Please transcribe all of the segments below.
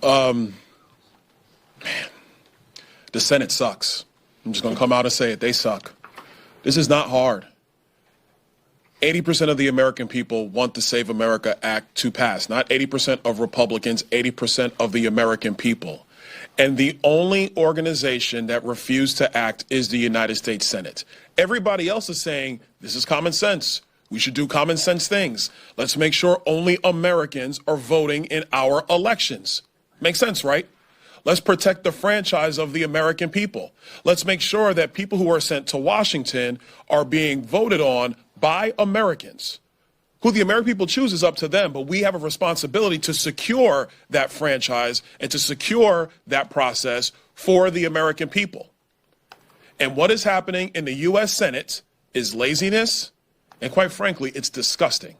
Um, the Senate sucks. I'm just going to come out and say it. They suck. This is not hard. 80% of the American people want the Save America Act to pass. Not 80% of Republicans, 80% of the American people. And the only organization that refused to act is the United States Senate. Everybody else is saying, this is common sense. We should do common sense things. Let's make sure only Americans are voting in our elections. Makes sense, right? Let's protect the franchise of the American people. Let's make sure that people who are sent to Washington are being voted on by Americans. Who the American people choose is up to them, but we have a responsibility to secure that franchise and to secure that process for the American people. And what is happening in the U.S. Senate is laziness, and quite frankly, it's disgusting.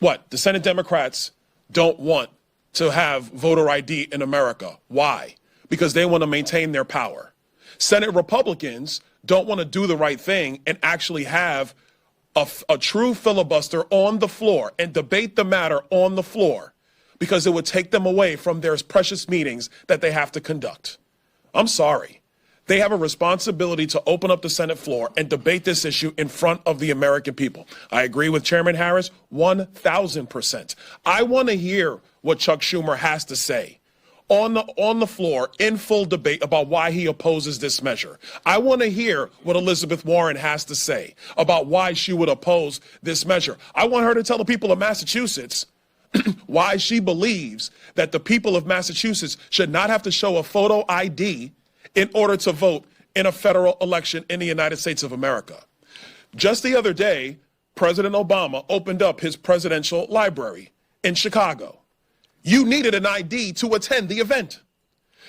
What? The Senate Democrats don't want to have voter ID in America. Why? Because they want to maintain their power. Senate Republicans don't want to do the right thing and actually have a true filibuster on the floor and debate the matter on the floor, because it would take them away from their precious meetings that they have to conduct. I'm sorry. They have a responsibility to open up the Senate floor and debate this issue in front of the American people. I agree with Chairman Harris 1,000%. I want to hear what Chuck Schumer has to say on the floor in full debate about why he opposes this measure. I want to hear what Elizabeth Warren has to say about why she would oppose this measure. I want her to tell the people of Massachusetts why she believes that the people of Massachusetts should not have to show a photo ID in order to vote in a federal election in the United States of America. Just the other day, President Obama opened up his presidential library in Chicago. You needed an ID to attend the event.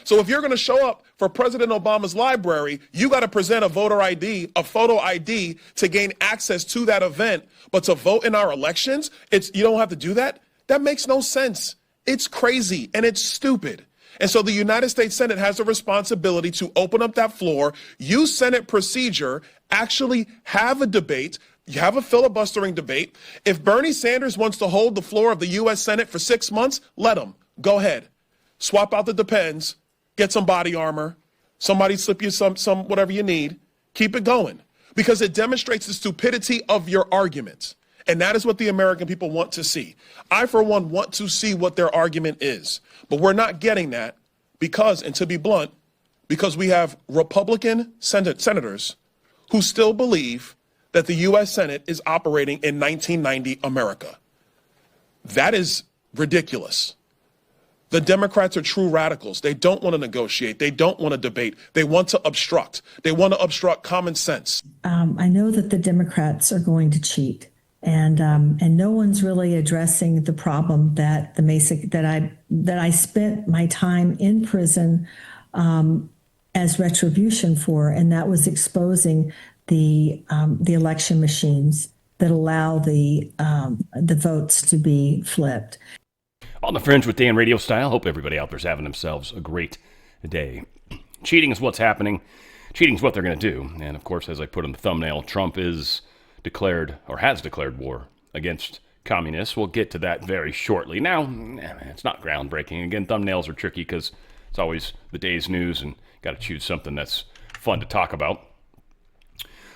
So if you're going to show up for President Obama's library, you got to present a voter ID, a photo ID to gain access to that event. But to vote in our elections, you don't have to do that? That makes no sense. It's crazy and it's stupid. And so the United States Senate has a responsibility to open up that floor, use Senate procedure, actually have a debate. You have a filibustering debate. If Bernie Sanders wants to hold the floor of the U.S. Senate for 6 months, let him. Go ahead. Swap out the Depends. Get some body armor. Somebody slip you some whatever you need. Keep it going. Because it demonstrates the stupidity of your arguments. And that is what the American people want to see. I, for one, want to see what their argument is. But we're not getting that because, and to be blunt, because we have Republican senators who still believe that the U.S. Senate is operating in 1990 America. That is ridiculous. The Democrats are true radicals. They don't want to negotiate. They don't want to debate. They want to obstruct. They want to obstruct common sense. I know that the Democrats are going to cheat, and no one's really addressing the problem that I spent my time in prison as retribution for, and that was exposing the election machines that allow the votes to be flipped. On the Fringe with Dan RadioStyle. Hope everybody out there's having themselves a great day. Cheating is what's happening. Cheating is what they're going to do. And of course, as I put in the thumbnail, Trump is declared or has declared war against communists. We'll get to that very shortly. Now, it's not groundbreaking. Again, thumbnails are tricky because it's always the day's news and got to choose something that's fun to talk about.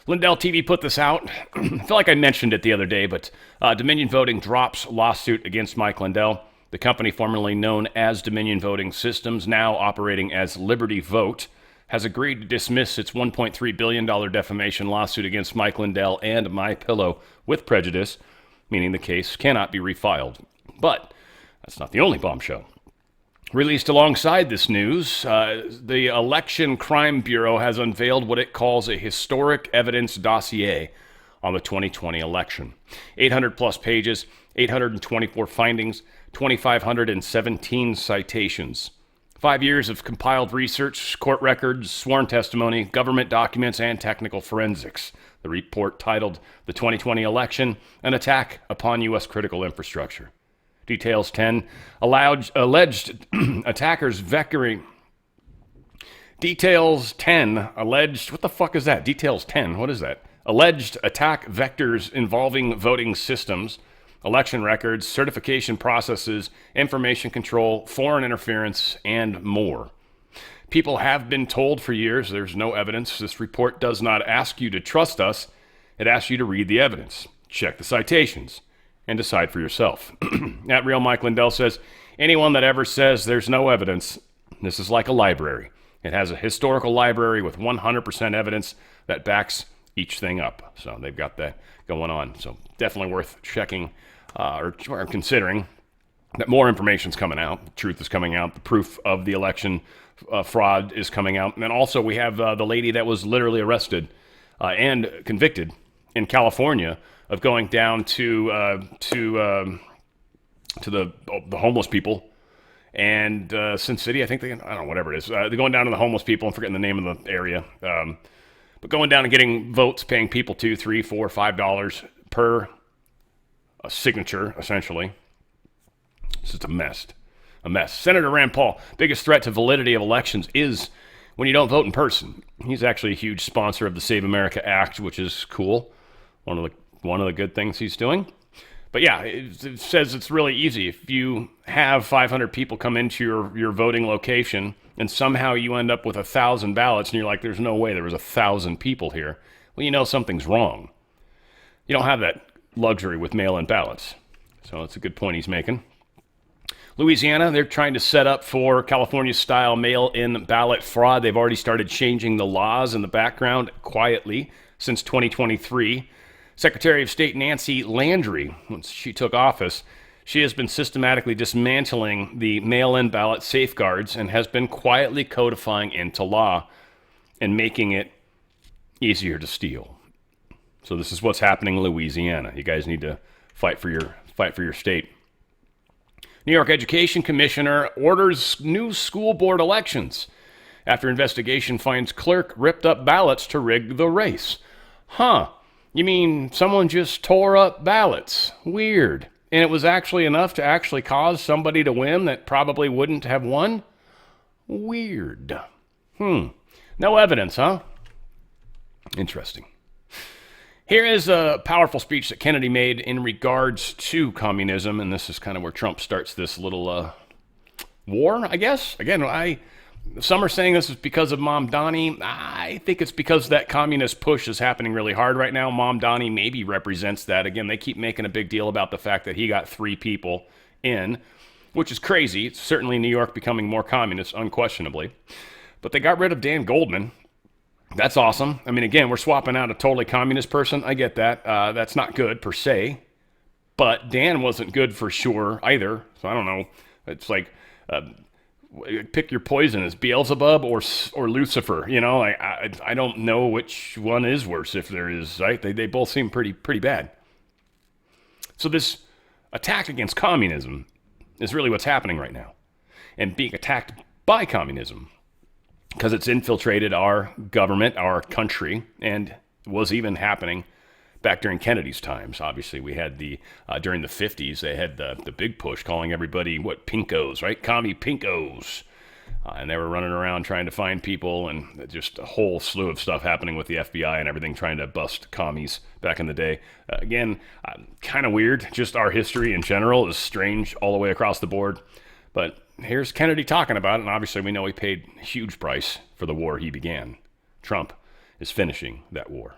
Lindell TV put this out. I feel like I mentioned it the other day, but Dominion Voting drops lawsuit against Mike Lindell. The company formerly known as Dominion Voting Systems, now operating as Liberty Vote, has agreed to dismiss its $1.3 billion defamation lawsuit against Mike Lindell and MyPillow with prejudice, meaning the case cannot be refiled. But that's not the only bombshell. Released alongside this news, the Election Crime Bureau has unveiled what it calls a historic evidence dossier on the 2020 election. 800 plus pages, 824 findings, 2,517 citations. 5 years of compiled research, court records, sworn testimony, government documents, and technical forensics. The report titled The 2020 Election, An Attack Upon U.S. Critical Infrastructure. Details 10, alleged attackers vectoring. Details 10, alleged, what the fuck is that? Details 10, what is that? Alleged attack vectors involving voting systems. election records, certification processes, information control, foreign interference, and more. People have been told for years there's no evidence. This report does not ask you to trust us. It asks you to read the evidence, check the citations, and decide for yourself. At Real Mike Lindell says, anyone that ever says there's no evidence, this is like a library. It has a historical library with 100% evidence that backs each thing up. So they've got that going on. So definitely worth checking or considering that more information's coming out. The truth is coming out. The proof of the election fraud is coming out. And then also we have the lady that was literally arrested and convicted in California of going down to the homeless people and Sin City. I think I don't know, whatever it is. They're going down to the homeless people. I'm forgetting the name of the area. But going down and getting votes, paying people $2, $3, $4, $5 per signature, essentially. It's just a mess. A mess. Senator Rand Paul, biggest threat to validity of elections is when you don't vote in person. He's actually a huge sponsor of the Save America Act, which is cool. One of the good things he's doing. But yeah, it says it's really easy. If you have 500 people come into your voting location and somehow you end up with 1,000 ballots and you're like, there's no way there was 1,000 people here. Well, you know something's wrong. You don't have that luxury with mail-in ballots. So that's a good point he's making. Louisiana, they're trying to set up for California-style mail-in ballot fraud. They've already started changing the laws in the background quietly since 2023. Secretary of State Nancy Landry, once she took office, she has been systematically dismantling the mail-in ballot safeguards and has been quietly codifying into law and making it easier to steal. So this is what's happening in Louisiana. You guys need to fight for your state. New York Education Commissioner orders new school board elections after investigation finds clerk ripped up ballots to rig the race. Huh. You mean someone just tore up ballots? Weird. And it was actually enough to actually cause somebody to win that probably wouldn't have won? Weird. No evidence, huh? Interesting. Here is a powerful speech that Kennedy made in regards to communism, and this is kind of where Trump starts this little war, I guess. Again, some are saying this is because of Mom Donnie. I think it's because that communist push is happening really hard right now. Mom Donnie maybe represents that. Again, they keep making a big deal about the fact that he got 3 people in, which is crazy. It's certainly New York becoming more communist, unquestionably. But they got rid of Dan Goldman. That's awesome. I mean, again, we're swapping out a totally communist person. I get that. That's not good per se. But Dan wasn't good for sure either. So I don't know. It's like... pick your poison, is Beelzebub or Lucifer. You know, I don't know which one is worse, if there is, right? They both seem pretty bad. So this attack against communism is really what's happening right now, and being attacked by communism because it's infiltrated our government, our country, and was even happening back during Kennedy's times. Obviously, we had during the 50s, they had the big push calling everybody, pinkos, right? Commie pinkos. And they were running around trying to find people, and just a whole slew of stuff happening with the FBI and everything, trying to bust commies back in the day. Again, kind of weird. Just our history in general is strange all the way across the board. But here's Kennedy talking about it, and obviously we know he paid a huge price for the war he began. Trump is finishing that war.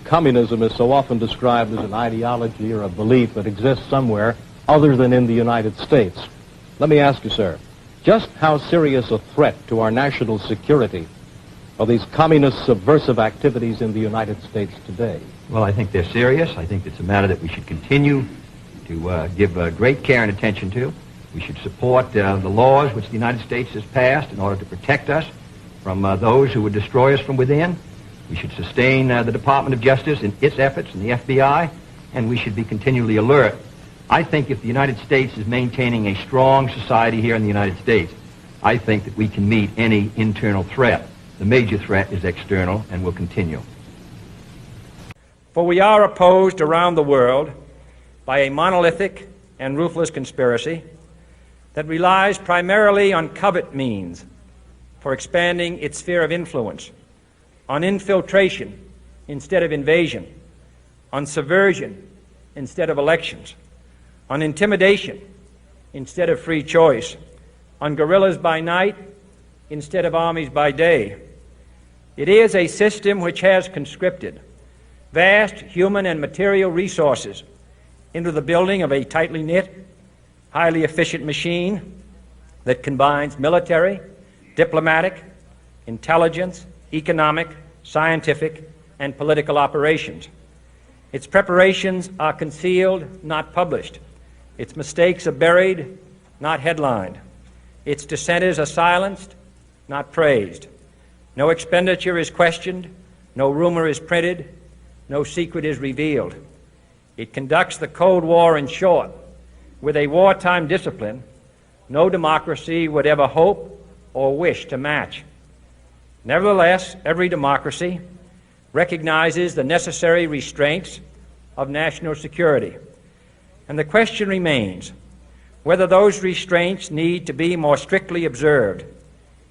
Communism is so often described as an ideology or a belief that exists somewhere other than in the United States. Let me ask you, sir, just how serious a threat to our national security are these communist subversive activities in the United States today? Well, I think they're serious. I think it's a matter that we should continue to give great care and attention to. We should support the laws which the United States has passed in order to protect us from those who would destroy us from within. We should sustain the Department of Justice in its efforts and the FBI, and we should be continually alert. I think if the United States is maintaining a strong society here in the United States, I think that we can meet any internal threat. The major threat is external and will continue. For we are opposed around the world by a monolithic and ruthless conspiracy that relies primarily on covert means for expanding its sphere of influence, on infiltration instead of invasion, on subversion instead of elections, on intimidation instead of free choice, on guerrillas by night instead of armies by day. It is a system which has conscripted vast human and material resources into the building of a tightly knit, highly efficient machine that combines military, diplomatic, intelligence, economic, scientific, and political operations. Its preparations are concealed, not published. Its mistakes are buried, not headlined. Its dissenters are silenced, not praised. No expenditure is questioned, no rumor is printed, no secret is revealed. It conducts the Cold War, in short, with a wartime discipline no democracy would ever hope or wish to match. Nevertheless, every democracy recognizes the necessary restraints of national security. And the question remains whether those restraints need to be more strictly observed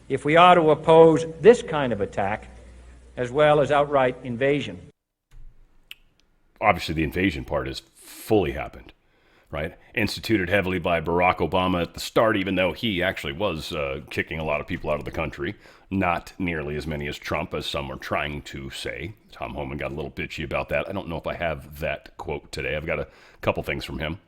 if we are to oppose this kind of attack as well as outright invasion. Obviously, the invasion part has fully happened, right? Instituted heavily by Barack Obama at the start, even though he actually was kicking a lot of people out of the country. Not nearly as many as Trump, as some are trying to say. Tom Homan got a little bitchy about that. I don't know if I have that quote today. I've got a couple things from him.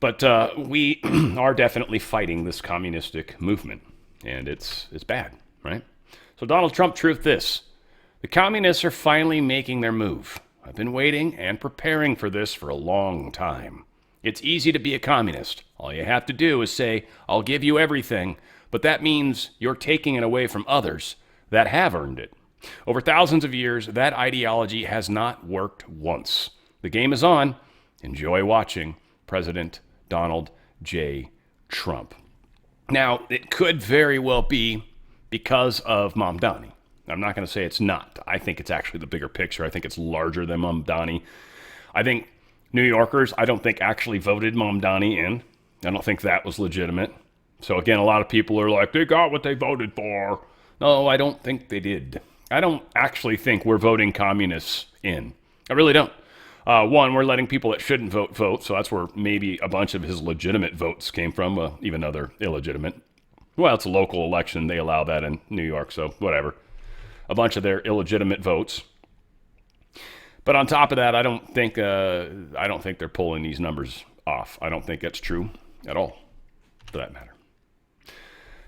But we are definitely fighting this communistic movement, and it's bad, right? So Donald Trump, truth this: the communists are finally making their move. I've been waiting and preparing for this for a long time. It's easy to be a communist. All you have to do is say, I'll give you everything, but that means you're taking it away from others that have earned it. Over thousands of years, that ideology has not worked once. The game is on. Enjoy watching President Donald J. Trump. Now, it could very well be because of Mamdani. I'm not going to say it's not. I think it's actually the bigger picture. I think it's larger than Mamdani. I think New Yorkers, I don't think actually voted Mamdani in. I don't think that was legitimate. So again, a lot of people are like, they got what they voted for. No, I don't think they did. I don't actually think we're voting communists in. I really don't. One, we're letting people that shouldn't vote. So that's where maybe a bunch of his legitimate votes came from, even though they're illegitimate. Well, it's a local election. They allow that in New York, so whatever. A bunch of their illegitimate votes. But on top of that, I don't think they're pulling these numbers off. I don't think that's true at all, for that matter.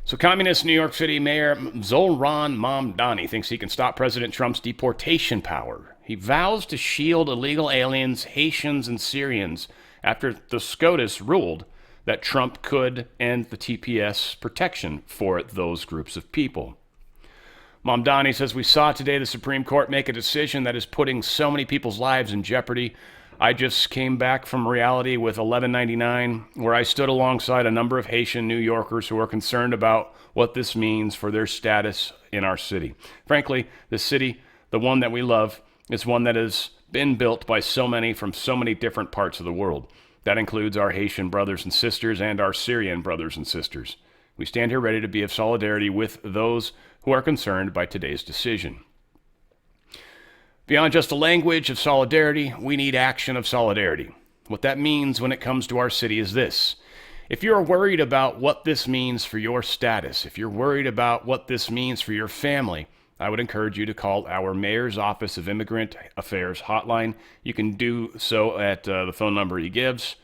So communist New York City Mayor Zohran Mamdani thinks he can stop President Trump's deportation power. He vows to shield illegal aliens, Haitians, and Syrians after the SCOTUS ruled that Trump could end the TPS protection for those groups of people. Mamdani says, we saw today the Supreme Court make a decision that is putting so many people's lives in jeopardy. I just came back from reality with 1199, where I stood alongside a number of Haitian New Yorkers who are concerned about what this means for their status in our city. Frankly, the city, the one that we love, is one that has been built by so many from so many different parts of the world. That includes our Haitian brothers and sisters and our Syrian brothers and sisters. We stand here ready to be of solidarity with those who are concerned by today's decision. Beyond just a language of solidarity, we need action of solidarity. What that means when it comes to our city is this. If you're worried about what this means for your status, if you're worried about what this means for your family, I would encourage you to call our Mayor's Office of Immigrant Affairs hotline. You can do so at the phone number he gives.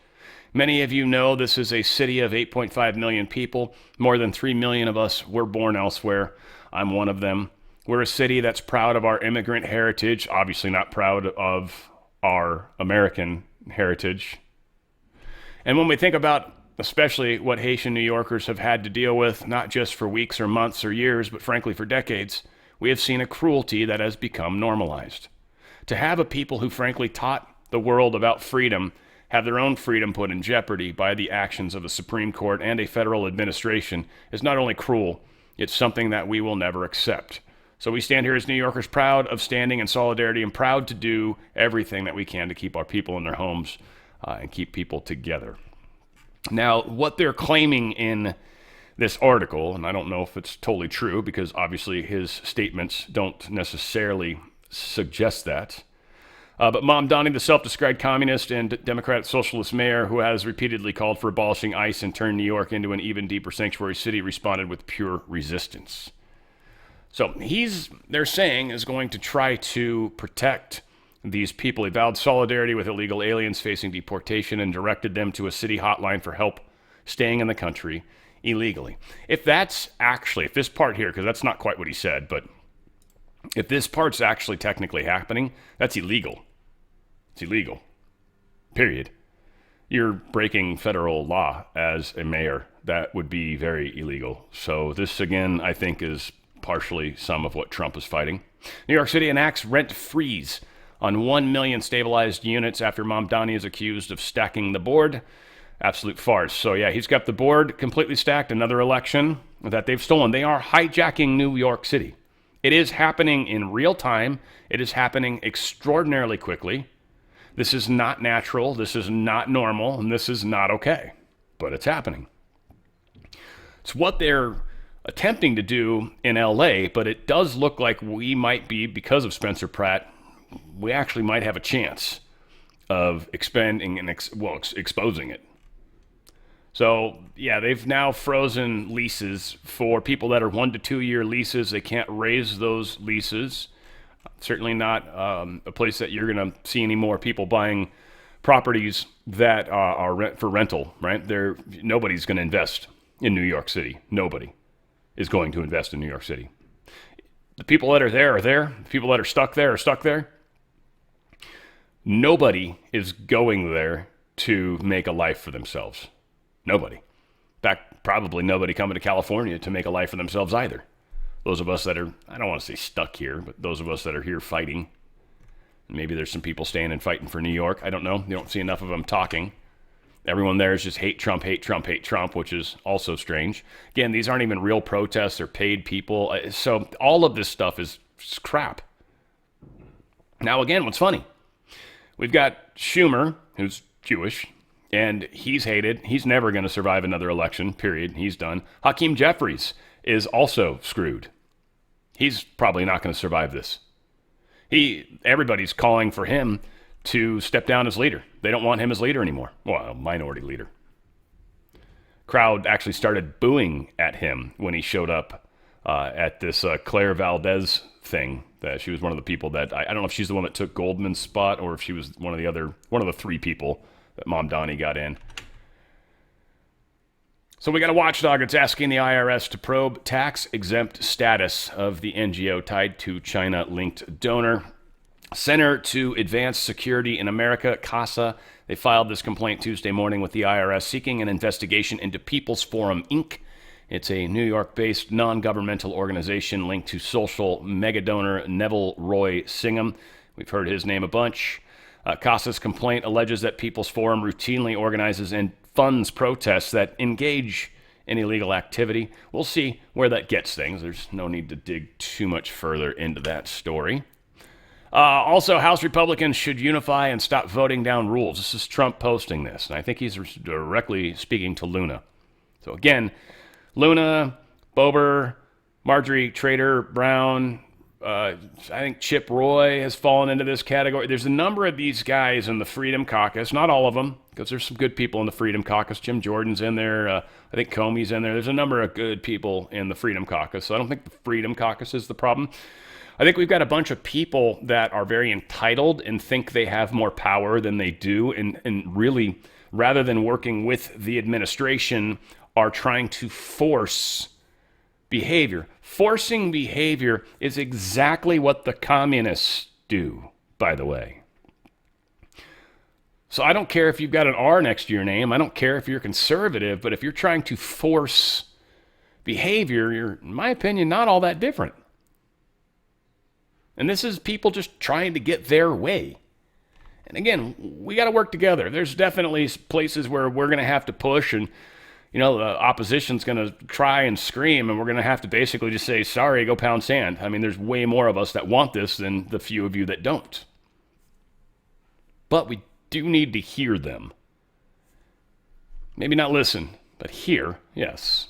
Many of you know this is a city of 8.5 million people. More than 3 million of us were born elsewhere. I'm one of them. We're a city that's proud of our immigrant heritage, obviously not proud of our American heritage. And when we think about especially what Haitian New Yorkers have had to deal with, not just for weeks or months or years, but frankly for decades, we have seen a cruelty that has become normalized. To have a people who frankly taught the world about freedom have their own freedom put in jeopardy by the actions of the Supreme Court and a federal administration is not only cruel, it's something that we will never accept. So we stand here as New Yorkers proud of standing in solidarity and proud to do everything that we can to keep our people in their homes and keep people together. Now, what they're claiming in this article, and I don't know if it's totally true because obviously his statements don't necessarily suggest that, But Mom Donnie, the self-described communist and Democrat socialist mayor who has repeatedly called for abolishing ICE and turn New York into an even deeper sanctuary city, responded with pure resistance. So they're saying, is going to try to protect these people. He vowed solidarity with illegal aliens facing deportation and directed them to a city hotline for help staying in the country illegally. If this part here, because that's not quite what he said, but if this part's actually technically happening, that's illegal. It's illegal. Period. You're breaking federal law as a mayor. That would be very illegal. So this, again, I think is partially some of what Trump is fighting. New York City enacts rent freeze on 1 million stabilized units after Mom Donnie is accused of stacking the board. Absolute farce. So yeah, he's got the board completely stacked. Another election that they've stolen. They are hijacking New York City. It is happening in real time. It is happening extraordinarily quickly. This is not natural. This is not normal. And this is not okay. But it's happening. It's what they're attempting to do in LA, but it does look like we might be, because of Spencer Pratt, we actually might have a chance of expanding and exposing it. So, yeah, they've now frozen leases for people that are 1 to 2 year leases. They can't raise those leases. Certainly not a place that you're going to see any more people buying properties that are for rental, right? Nobody's going to invest in New York City. Nobody is going to invest in New York City. The people that are there are there. The people that are stuck there are stuck there. Nobody is going there to make a life for themselves. Nobody. In fact, probably nobody coming to California to make a life for themselves either. Those of us that are, I don't want to say stuck here, but those of us that are here fighting. Maybe there's some people staying and fighting for New York. I don't know. You don't see enough of them talking. Everyone there is just hate Trump, hate Trump, hate Trump, which is also strange. Again, these aren't even real protests or paid people. So all of this stuff is crap. Now, again, what's funny? We've got Schumer, who's Jewish, and he's hated. He's never going to survive another election, period. He's done. Hakeem Jeffries is also screwed. He's probably not going to survive this. Everybody's calling for him to step down as leader. They don't want him as leader anymore. Well, minority leader. Crowd actually started booing at him when he showed up at this Claire Valdez thing. That she was one of the people that, I don't know if she's the one that took Goldman's spot or if she was one of the 3 people that Mom Donnie got in. So we got a watchdog that's asking the IRS to probe tax-exempt status of the NGO tied to China-linked donor. Center to Advance Security in America, CASA, they filed this complaint Tuesday morning with the IRS seeking an investigation into People's Forum, Inc. It's a New York-based non-governmental organization linked to social megadonor Neville Roy Singham. We've heard his name a bunch. CASA's complaint alleges that People's Forum routinely organizes and funds protests that engage in illegal activity. We'll see where that gets things. There's no need to dig too much further into that story. Also, House Republicans should unify and stop voting down rules. This is Trump posting this, and I think he's directly speaking to Luna. So again, Luna, Bober, Marjorie Trader Brown, I think Chip Roy has fallen into this category. There's a number of these guys in the Freedom Caucus, not all of them, because there's some good people in the Freedom Caucus. Jim Jordan's in there. I think Comey's in there. There's a number of good people in the Freedom Caucus, so I don't think the Freedom Caucus is the problem. I think we've got a bunch of people that are very entitled and think they have more power than they do, and really, rather than working with the administration, are trying to force behavior. Forcing behavior is exactly what the communists do, by the way. So I don't care if you've got an R next to your name. I don't care if you're conservative, but if you're trying to force behavior, you're, in my opinion, not all that different. And this is people just trying to get their way. And again, we got to work together. There's definitely places where we're going to have to push, and the opposition's going to try and scream, and we're going to have to basically just say, sorry, go pound sand. I mean, there's way more of us that want this than the few of you that don't. But we do need to hear them. Maybe not listen, but hear, yes.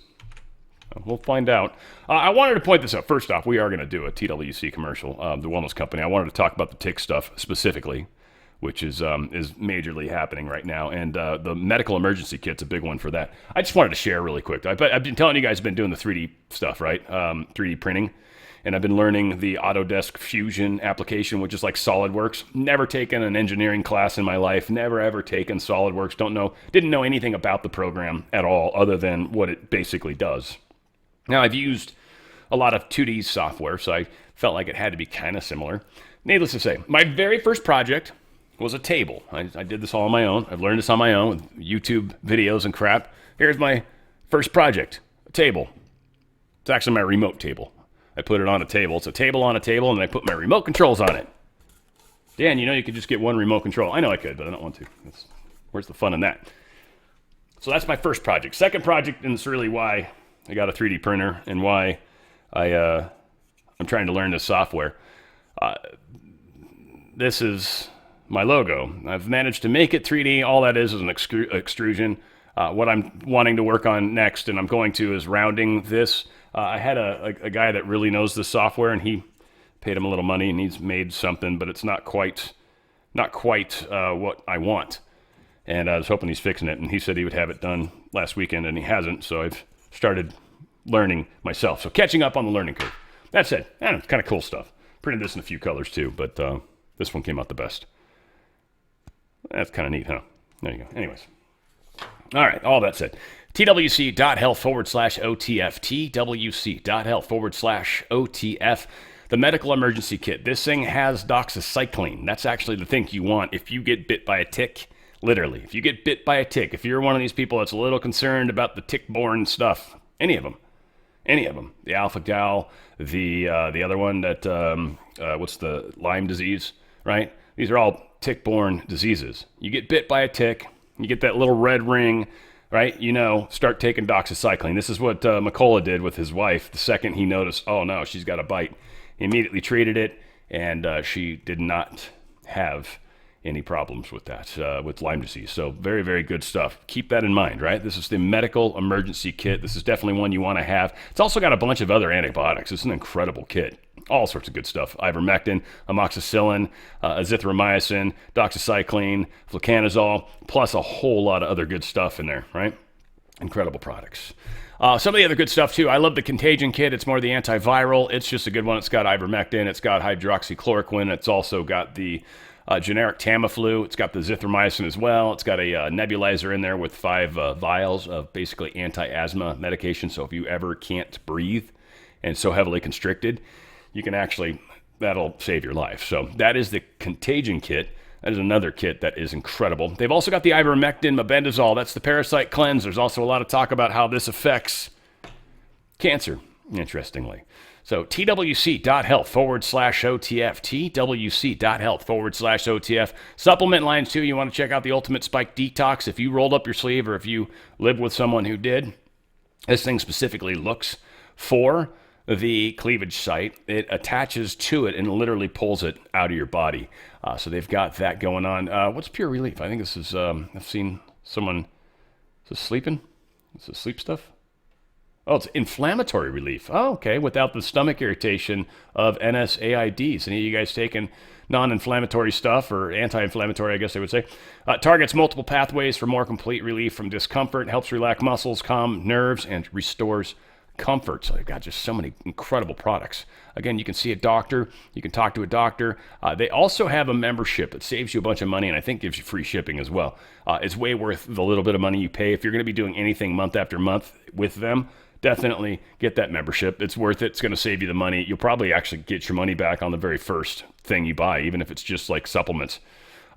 We'll find out. I wanted to point this out. First off, we are going to do a TWC commercial, the wellness company. I wanted to talk about the tick stuff specifically. which is majorly happening right now. And the medical emergency kit's a big one for that. I just wanted to share really quick. I've been telling you guys, I've been doing the 3D stuff, right? 3D printing. And I've been learning the Autodesk Fusion application, which is like SolidWorks. Never taken an engineering class in my life. Never, ever taken SolidWorks. Didn't know anything about the program at all other than what it basically does. Now, I've used a lot of 2D software, so I felt like it had to be kind of similar. Needless to say, my very first project was a table. I did this all on my own. I've learned this on my own with YouTube videos and crap. Here's my first project, a table. It's actually my remote table. I put it on a table. It's a table on a table, and I put my remote controls on it. Dan, you could just get one remote control. I know I could, but I don't want to. Where's the fun in that? So that's my first project. Second project, and it's really why I got a 3D printer and why I'm trying to learn this software. This is my logo. I've managed to make it 3D. All that is an extrusion. What I'm wanting to work on next, and I'm going to, is rounding this. I had a guy that really knows this software, and he paid him a little money, and he's made something, but it's not quite what I want. And I was hoping he's fixing it, and he said he would have it done last weekend, and he hasn't. So I've started learning myself. So catching up on the learning curve. That said, it's kind of cool stuff. Printed this in a few colors too, but this one came out the best. That's kind of neat, huh? There you go. Anyways. All right, all that said, twc.health/OTF, twc.health/OTF, the medical emergency kit. This thing has doxycycline. That's actually the thing you want if you get bit by a tick, literally. If you get bit by a tick, if you're one of these people that's a little concerned about the tick-borne stuff, any of them, the alpha-gal, the other one that, what's the Lyme disease, right? These are all tick-borne diseases. You get bit by a tick, you get that little red ring, right? Start taking doxycycline. This is what McCullough did with his wife. The second he noticed, oh no, she's got a bite, he immediately treated it, and she did not have any problems with that, with Lyme disease. So very, very good stuff. Keep that in mind, right? This is the medical emergency kit. This is definitely one you want to have. It's also got a bunch of other antibiotics. It's an incredible kit. All sorts of good stuff. Ivermectin, amoxicillin, azithromycin, doxycycline, fluconazole, plus a whole lot of other good stuff in there, right? Incredible products. Some of the other good stuff, too. I love the Contagion kit. It's more the antiviral. It's just a good one. It's got ivermectin. It's got hydroxychloroquine. It's also got the generic Tamiflu. It's got the azithromycin as well. It's got a nebulizer in there with 5 vials of basically anti-asthma medication. So if you ever can't breathe and so heavily constricted, you can that'll save your life. So that is the Contagion kit. That is another kit that is incredible. They've also got the ivermectin mebendazole. That's the parasite cleanse. There's also a lot of talk about how this affects cancer, interestingly. So twc.health/OTF, twc.health/OTF. Supplement lines too. You want to check out the Ultimate Spike Detox. If you rolled up your sleeve or if you live with someone who did, this thing specifically looks for the cleavage site. It attaches to it and literally pulls it out of your body. So they've got that going on. What's Pure Relief? I think this is, I've seen someone, is this sleeping? Is this sleep stuff? Oh, it's inflammatory relief. Oh, okay. Without the stomach irritation of NSAIDs. Any of you guys taking non-inflammatory stuff, or anti-inflammatory, I guess I would say? Targets multiple pathways for more complete relief from discomfort, helps relax muscles, calm nerves, and restores comfort. So they've got just so many incredible products. Again, you can see a doctor. You can talk to a doctor. They also have a membership that saves you a bunch of money and I think gives you free shipping as well. It's way worth the little bit of money you pay. If you're going to be doing anything month after month with them, definitely get that membership. It's worth it. It's going to save you the money. You'll probably actually get your money back on the very first thing you buy, even if it's just like supplements.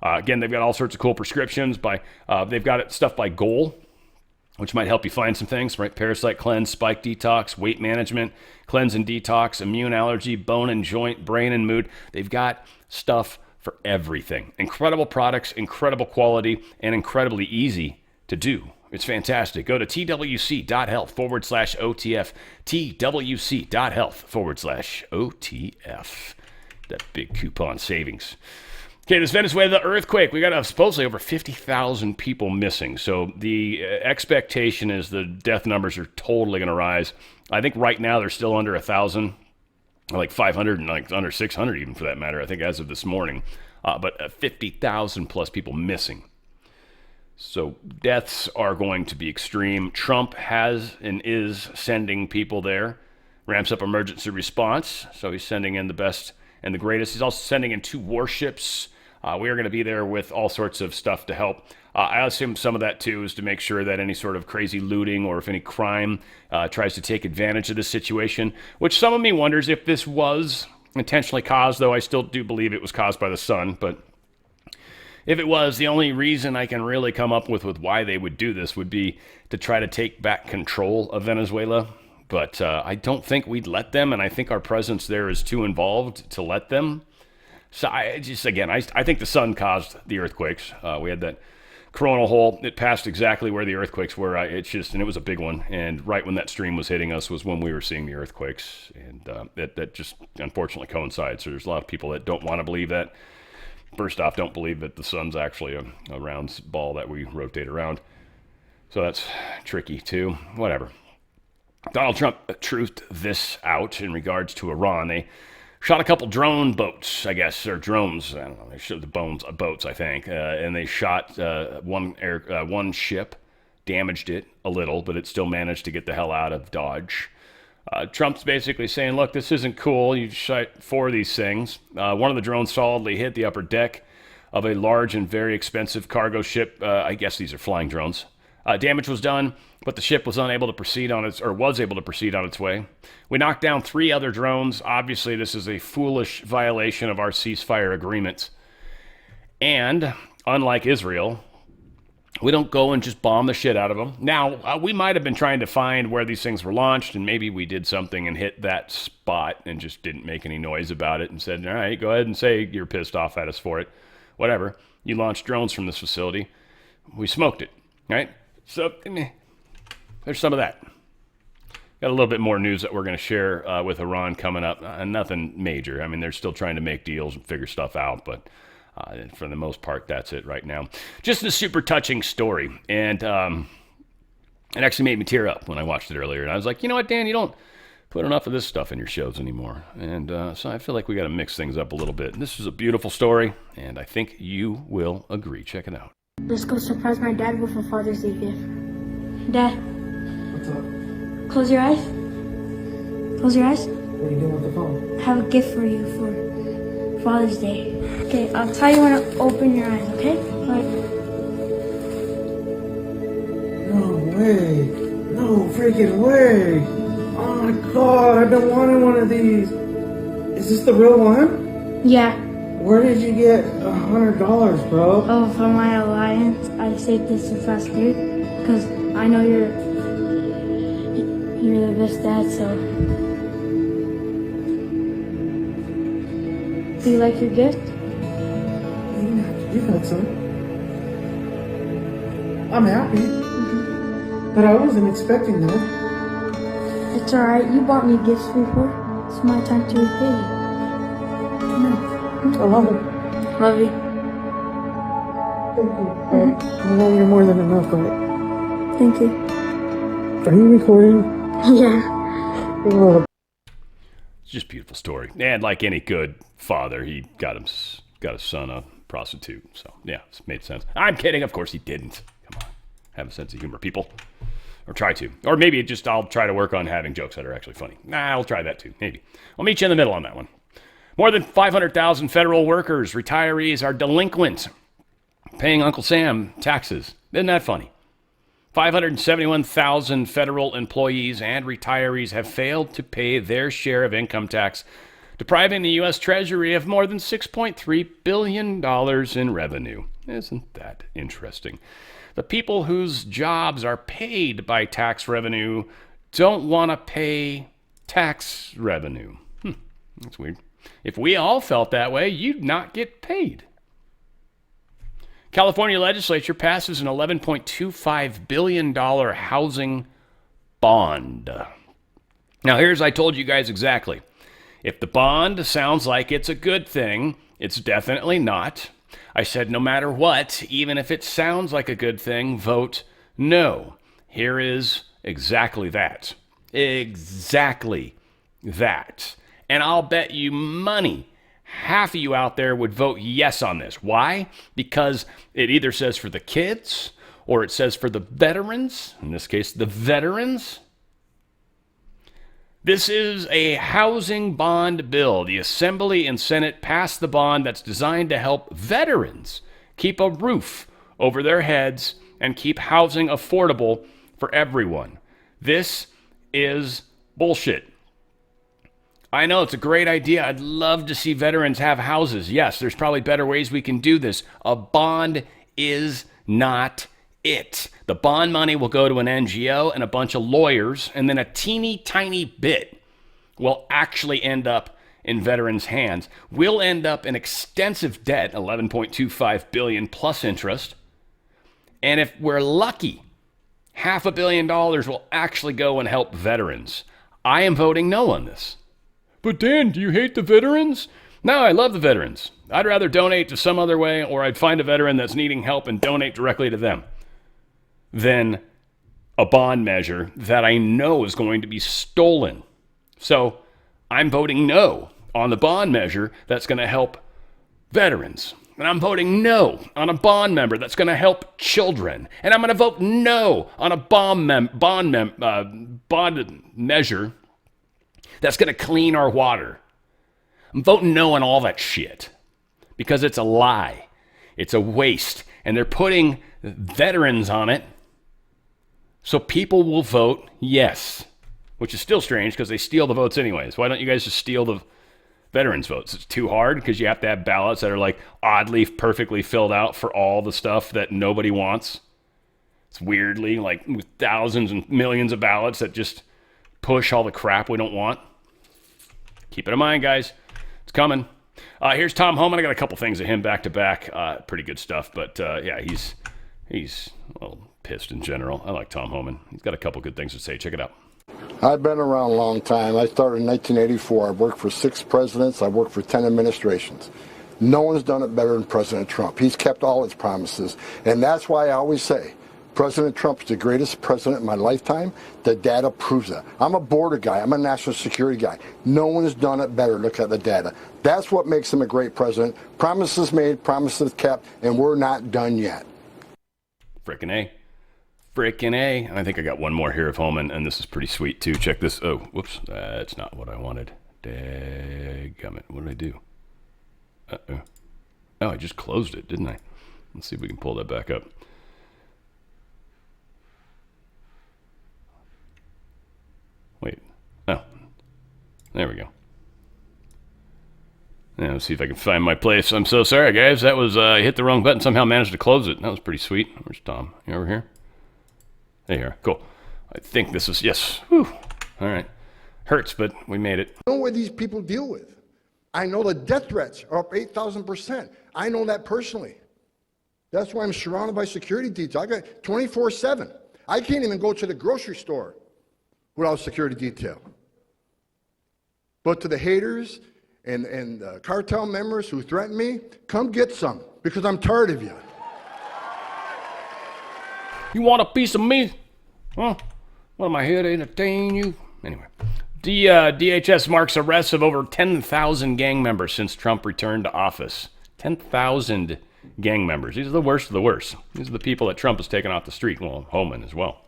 Again, they've got all sorts of cool prescriptions. They've got stuff by goal, which might help you find some things, right? Parasite cleanse, spike detox, weight management, cleanse and detox, immune allergy, bone and joint, brain and mood. They've got stuff for everything. Incredible products, incredible quality, and incredibly easy to do. It's fantastic. Go to twc.health/OTF, twc.health/OTF. That big coupon savings. Okay, this Venezuela earthquake, we got supposedly over 50,000 people missing. So the expectation is the death numbers are totally going to rise. I think right now they're still under 1,000, like 500 and like under 600 even for that matter, I think as of this morning. but 50,000 plus people missing. So deaths are going to be extreme. Trump has and is sending people there, ramps up emergency response. So he's sending in the best and the greatest. He's also sending in 2 warships. We are going to be there with all sorts of stuff to help. I assume some of that, too, is to make sure that any sort of crazy looting or if any crime tries to take advantage of this situation, which some of me wonders if this was intentionally caused, though I still do believe it was caused by the sun. But if it was, the only reason I can really come up with why they would do this would be to try to take back control of Venezuela. But I don't think we'd let them, and I think our presence there is too involved to let them. So I think the sun caused the earthquakes. We had that coronal hole. It passed exactly where the earthquakes were. And it was a big one. And right when that stream was hitting us was when we were seeing the earthquakes. And that just unfortunately coincides. So there's a lot of people that don't want to believe that. First off, don't believe that the sun's actually a round ball that we rotate around. So that's tricky too. Whatever. Donald Trump truthed this out in regards to Iran. They shot a couple drone boats, I guess, or drones. I don't know. They shot the boats, I think. And they shot one ship, damaged it a little, but it still managed to get the hell out of Dodge. Trump's basically saying, look, this isn't cool. You shot 4 of these things. One of the drones solidly hit the upper deck of a large and very expensive cargo ship. I guess these are flying drones. Damage was done, but the ship was able to proceed on its way. We knocked down 3 other drones. Obviously, this is a foolish violation of our ceasefire agreements. And unlike Israel, we don't go and just bomb the shit out of them. Now, we might have been trying to find where these things were launched, and maybe we did something and hit that spot and just didn't make any noise about it and said, all right, go ahead and say you're pissed off at us for it. Whatever. You launched drones from this facility. We smoked it, right? So there's some of that. Got a little bit more news that we're going to share with Iran coming up. Nothing major. I mean, they're still trying to make deals and figure stuff out, but for the most part, that's it right now. Just a super touching story. And it actually made me tear up when I watched it earlier. And I was like, you know what, Dan, you don't put enough of this stuff in your shows anymore. And so I feel like we got to mix things up a little bit. And this is a beautiful story, and I think you will agree. Check it out. Let's go surprise my dad with a Father's Day gift. Dad. What's up? Close your eyes. Close your eyes. What are you doing with the phone? I have a gift for you for Father's Day. Okay, I'll tell you when to open your eyes, okay? Right. No way. No freaking way. Oh my god, I've been wanting one of these. Is this the real one? Yeah. Where did you get $100, bro? Oh, for my alliance, I saved this since last year. Because I know you're the best dad, so. Do you like your gift? You've had some. I'm happy. But I wasn't expecting that. It's alright, you bought me gifts before. It's my time to repay you. I love it. Love you. Thank you. I know you're more than enough, right? Thank you. Are you recording? Yeah. Oh. It's just a beautiful story. And like any good father, he got his son a prostitute. So, yeah, it made sense. I'm kidding. Of course he didn't. Come on. Have a sense of humor, people. Or try to. Or maybe I'll try to work on having jokes that are actually funny. I'll try that too. Maybe. I'll meet you in the middle on that one. More than 500,000 federal workers, retirees are delinquent, paying Uncle Sam taxes. Isn't that funny? 571,000 federal employees and retirees have failed to pay their share of income tax, depriving the U.S. Treasury of more than $6.3 billion in revenue. Isn't that interesting? The people whose jobs are paid by tax revenue don't want to pay tax revenue. That's weird. If we all felt that way, you'd not get paid. California legislature passes an $11.25 billion housing bond. Now, here's I told you guys exactly. If the bond sounds like it's a good thing, it's definitely not. I said no matter what, even if it sounds like a good thing, vote no. Here is exactly that. Exactly that. And I'll bet you money half of you out there would vote yes on this. Why? Because it either says for the kids or it says for the veterans, in this case, the veterans. This is a housing bond bill. The Assembly and Senate passed the bond that's designed to help veterans keep a roof over their heads and keep housing affordable for everyone. This is bullshit. I know it's a great idea. I'd love to see veterans have houses. Yes, there's probably better ways we can do this. A bond is not it. The bond money will go to an NGO and a bunch of lawyers, and then a teeny tiny bit will actually end up in veterans' hands. We'll end up in extensive debt, $11.25 billion plus interest. And if we're lucky, $500 million will actually go and help veterans. I am voting no on this. But Dan, do you hate the veterans? No, I love the veterans. I'd rather donate to some other way, or I'd find a veteran that's needing help and donate directly to them, than a bond measure that I know is going to be stolen. So I'm voting no on the bond measure that's going to help veterans. And I'm voting no on a bond member that's going to help children. And I'm going to vote no on a bond measure that's going to clean our water. I'm voting no on all that shit because it's a lie. It's a waste. And they're putting veterans on it so people will vote yes, which is still strange because they steal the votes anyways. Why don't you guys just steal the veterans votes? It's too hard because you have to have ballots that are like oddly perfectly filled out for all the stuff that nobody wants. It's weirdly like with thousands and millions of ballots that just push all the crap we don't want. Keep it in mind, guys. It's coming. Here's Tom Homan. I got a couple things of him back to back. Pretty good stuff, but yeah, he's well pissed in general. I like Tom Homan. He's got a couple good things to say. Check it out. I've been around a long time. I started in 1984. I've worked for 6 presidents. I've worked for 10 administrations. No one's done it better than President Trump. He's kept all his promises, and that's why I always say President Trump is the greatest president in my lifetime. The data proves that. I'm a border guy. I'm a national security guy. No one has done it better. Look at the data. That's what makes him a great president. Promises made, promises kept, and we're not done yet. Frickin' A. Frickin' A. And I think I got one more here of Homan, and this is pretty sweet, too. Check this. Oh, whoops. That's not what I wanted. Dadgummit. What did I do? Uh-oh. Oh, I just closed it, didn't I? Let's see if we can pull that back up. Wait. Oh. There we go. Yeah, let's see if I can find my place. I'm so sorry, guys. That was, I hit the wrong button. Somehow managed to close it. That was pretty sweet. Where's Tom? You over here? There you are. Cool. I think this is, yes. Whew. All right. Hurts, but we made it. I know what these people deal with. I know the death threats are up 8,000%. I know that personally. That's why I'm surrounded by security detail. I got 24/7. I can't even go to the grocery store without security detail. But to the haters and cartel members who threaten me, come get some, because I'm tired of you. You want a piece of me? Huh? What am I here to entertain you? Anyway. DHS marks arrests of over 10,000 gang members since Trump returned to office. 10,000 gang members. These are the worst of the worst. These are the people that Trump has taken off the street. Well, Homan as well.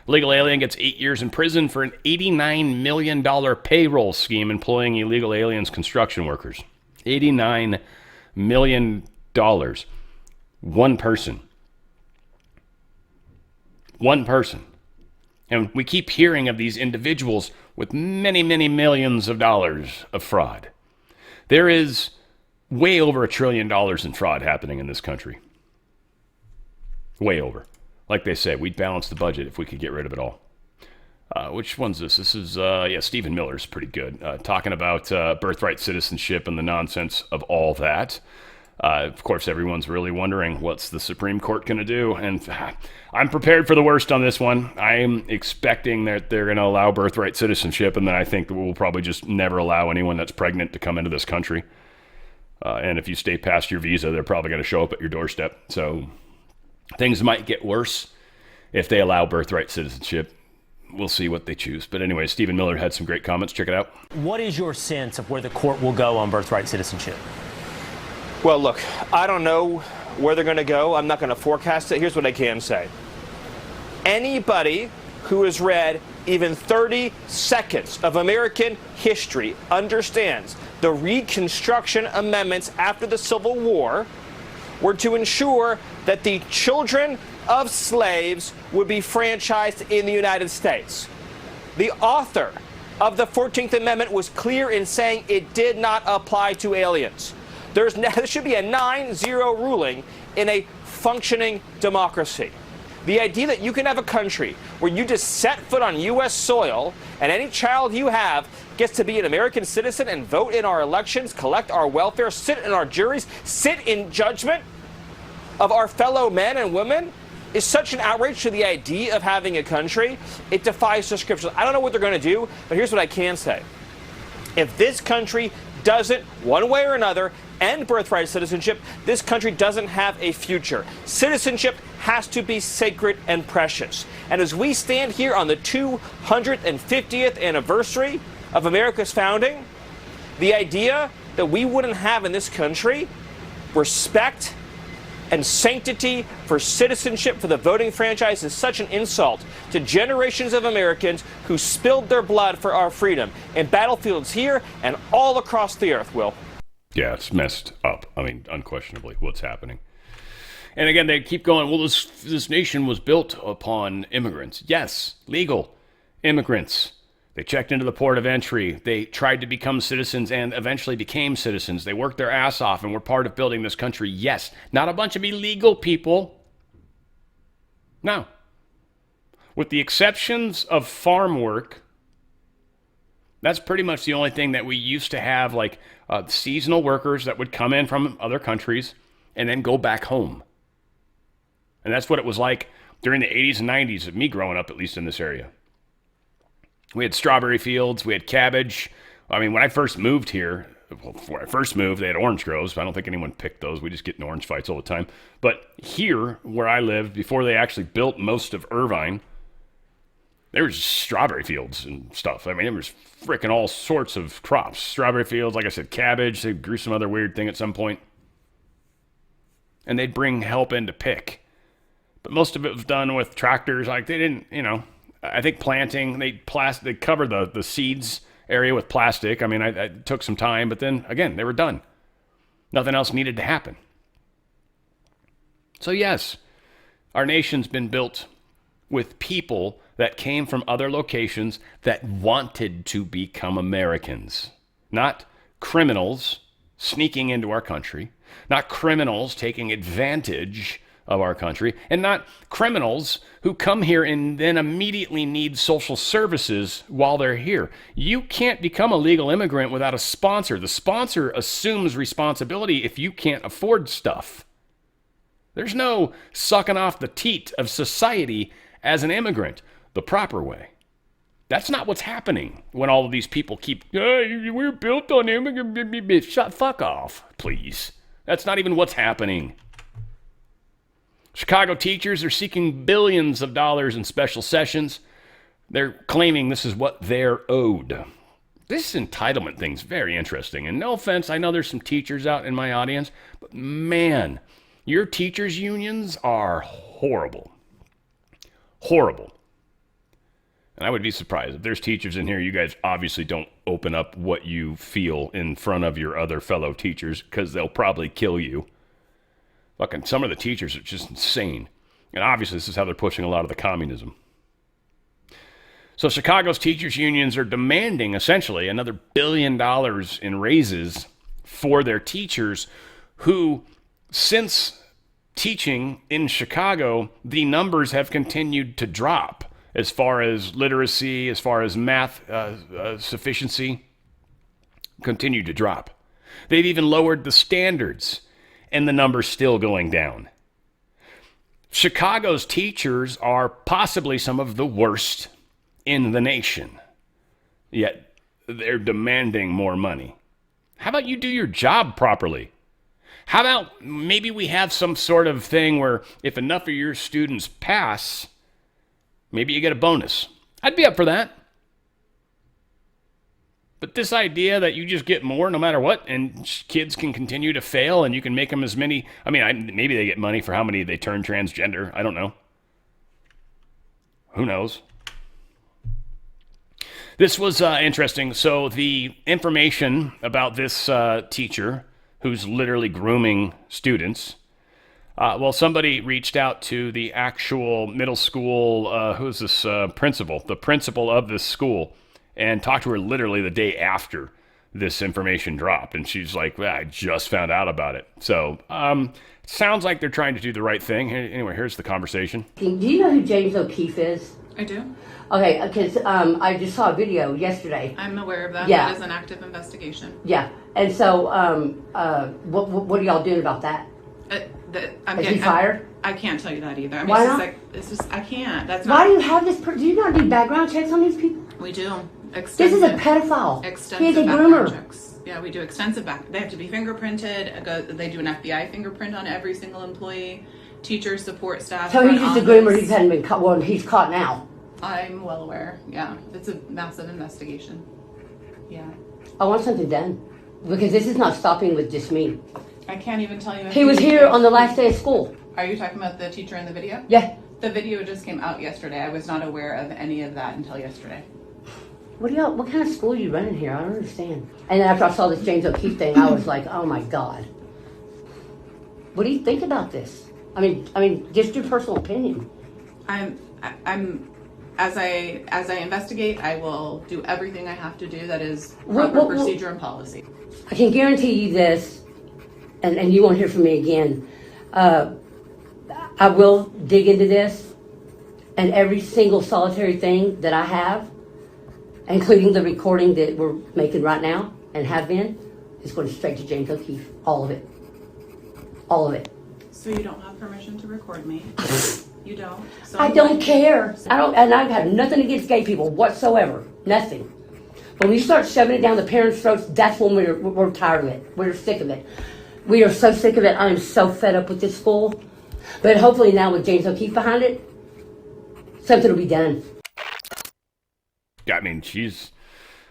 Illegal alien gets 8 years in prison for an $89 million payroll scheme employing illegal aliens construction workers. $89 million. One person. One person. And we keep hearing of these individuals with many, many millions of dollars of fraud. There is way over $1 trillion in fraud happening in this country. Way over. Like they say, we'd balance the budget if we could get rid of it all. Which one's this? This is, Stephen Miller's pretty good. Talking about birthright citizenship and the nonsense of all that. Of course, everyone's really wondering what's the Supreme Court going to do. And I'm prepared for the worst on this one. I'm expecting that they're going to allow birthright citizenship, and then I think that we'll probably just never allow anyone that's pregnant to come into this country. And if you stay past your visa, they're probably going to show up at your doorstep. So things might get worse if they allow birthright citizenship. we'll see what they choose. But anyway, Stephen Miller had some great comments. Check it out. What is your sense of where the court will go on birthright citizenship? Well, look, I don't know where they're going to go. I'm not going to forecast it. Here's what I can say. Anybody who has read even 30 seconds of American history understands the Reconstruction Amendments after the Civil War were to ensure that the children of slaves would be franchised in the United States. The author of the 14th Amendment was clear in saying it did not apply to aliens. There should be a 9-0 ruling in a functioning democracy. The idea that you can have a country where you just set foot on U.S. soil and any child you have gets to be an American citizen and vote in our elections, collect our welfare, sit in our juries, sit in judgment of our fellow men and women is such an outrage to the idea of having a country. It defies description. I don't know what they're going to do, but here's what I can say. If this country doesn't, one way or another, end birthright citizenship, this country doesn't have a future. Citizenship has to be sacred and precious. And as we stand here on the 250th anniversary of America's founding, the idea that we wouldn't have in this country respect and sanctity for citizenship, for the voting franchise, is such an insult to generations of Americans who spilled their blood for our freedom in battlefields here and all across the earth, Will. Yeah, it's messed up. I mean, unquestionably, what's happening. And again, they keep going, well, this nation was built upon immigrants. Yes, legal immigrants. They checked into the port of entry. They tried to become citizens and eventually became citizens. They worked their ass off and were part of building this country. Yes, not a bunch of illegal people. No. With the exceptions of farm work, that's pretty much the only thing that we used to have, like seasonal workers that would come in from other countries and then go back home. And that's what it was like during the 80s and 90s of me growing up, at least in this area. We had strawberry fields, we had cabbage. I mean, when I first moved here, well, before I first moved, they had orange groves. I don't think anyone picked those. We just get in orange fights all the time. But here, where I lived, before they actually built most of Irvine, there was strawberry fields and stuff. I mean, there was freaking all sorts of crops. Strawberry fields, like I said, cabbage. They grew some other weird thing at some point. And they'd bring help in to pick. But most of it was done with tractors. Like, they didn't, I think planting, they covered the seeds area with plastic. I mean, it took some time, but then, again, they were done. Nothing else needed to happen. So, yes, our nation's been built with people that came from other locations that wanted to become Americans. Not criminals sneaking into our country, not criminals taking advantage of our country, and not criminals who come here and then immediately need social services while they're here. You can't become a legal immigrant without a sponsor. The sponsor assumes responsibility if you can't afford stuff. There's no sucking off the teat of society as an immigrant the proper way. That's not what's happening when all of these people keep, hey, we're built on immigrant. Fuck off, please. That's not even what's happening. Chicago teachers are seeking billions of dollars in special sessions. They're claiming this is what they're owed. This entitlement thing's very interesting. And no offense, I know there's some teachers out in my audience, but man, your teachers' unions are horrible. Horrible. And I would be surprised if there's teachers in here, you guys obviously don't open up what you feel in front of your other fellow teachers because they'll probably kill you. Fucking some of the teachers are just insane. And obviously this is how they're pushing a lot of the communism. So Chicago's teachers unions are demanding essentially another $1 billion in raises for their teachers who, since teaching in Chicago, the numbers have continued to drop as far as literacy, as far as math sufficiency, continue to drop. They've even lowered the standards, and the number's still going down. Chicago's teachers are possibly some of the worst in the nation, yet they're demanding more money. How about you do your job properly? How about maybe we have some sort of thing where if enough of your students pass, maybe you get a bonus. I'd be up for that. But this idea that you just get more no matter what, and kids can continue to fail, and you can make them as many. I mean, maybe they get money for how many they turn transgender. I don't know. Who knows? This was interesting. So the information about this teacher who's literally grooming students. Well, somebody reached out to the actual middle school. Who's this principal? The principal of this school. And talked to her literally the day after this information dropped. And she's like, well, I just found out about it. So it sounds like they're trying to do the right thing. Anyway, here's the conversation. Do you know who James O'Keefe is? I do. Okay, because I just saw a video yesterday. I'm aware of that. Yeah. That is an active investigation. Yeah. And so what are y'all doing about that? Is he fired? I can't tell you that either. I mean, Why it's not? just like, it's just, I can't. That's Why not. do you have this? Do you not do background checks on these people? We do. This is a pedophile. Extensive He's a background groomer. checks. Yeah, we do extensive They have to be fingerprinted. They do an FBI fingerprint on every single employee, teachers, support staff. So he's front just a groomer. office. He hadn't been caught. Well, he's caught now. I'm well aware. Yeah, it's a massive investigation. Yeah. I want something done because this is not stopping with just me. I can't even tell you. If He was here on the last day of school. Are you talking about the teacher in the video? Yeah. The video just came out yesterday. I was not aware of any of that until yesterday. What kind of school are you running here? I don't understand. And then after I saw this James O'Keefe thing, I was like, oh my God. What do you think about this? I mean, just your personal opinion. I'm as I investigate, I will do everything I have to do that is proper procedure and policy. I can guarantee you this, and you won't hear from me again. I will dig into this, and every single solitary thing that I have, including the recording that we're making right now and have been, is going straight to James O'Keefe. All of it. All of it. So you don't have permission to record me? You don't? So I don't care. And I have nothing against gay people whatsoever. Nothing. When we start shoving it down the parents' throats, that's when we're tired of it. We're sick of it. We are so sick of it. I am so fed up with this school. But hopefully now with James O'Keefe behind it, something will be done. Yeah, I mean, she's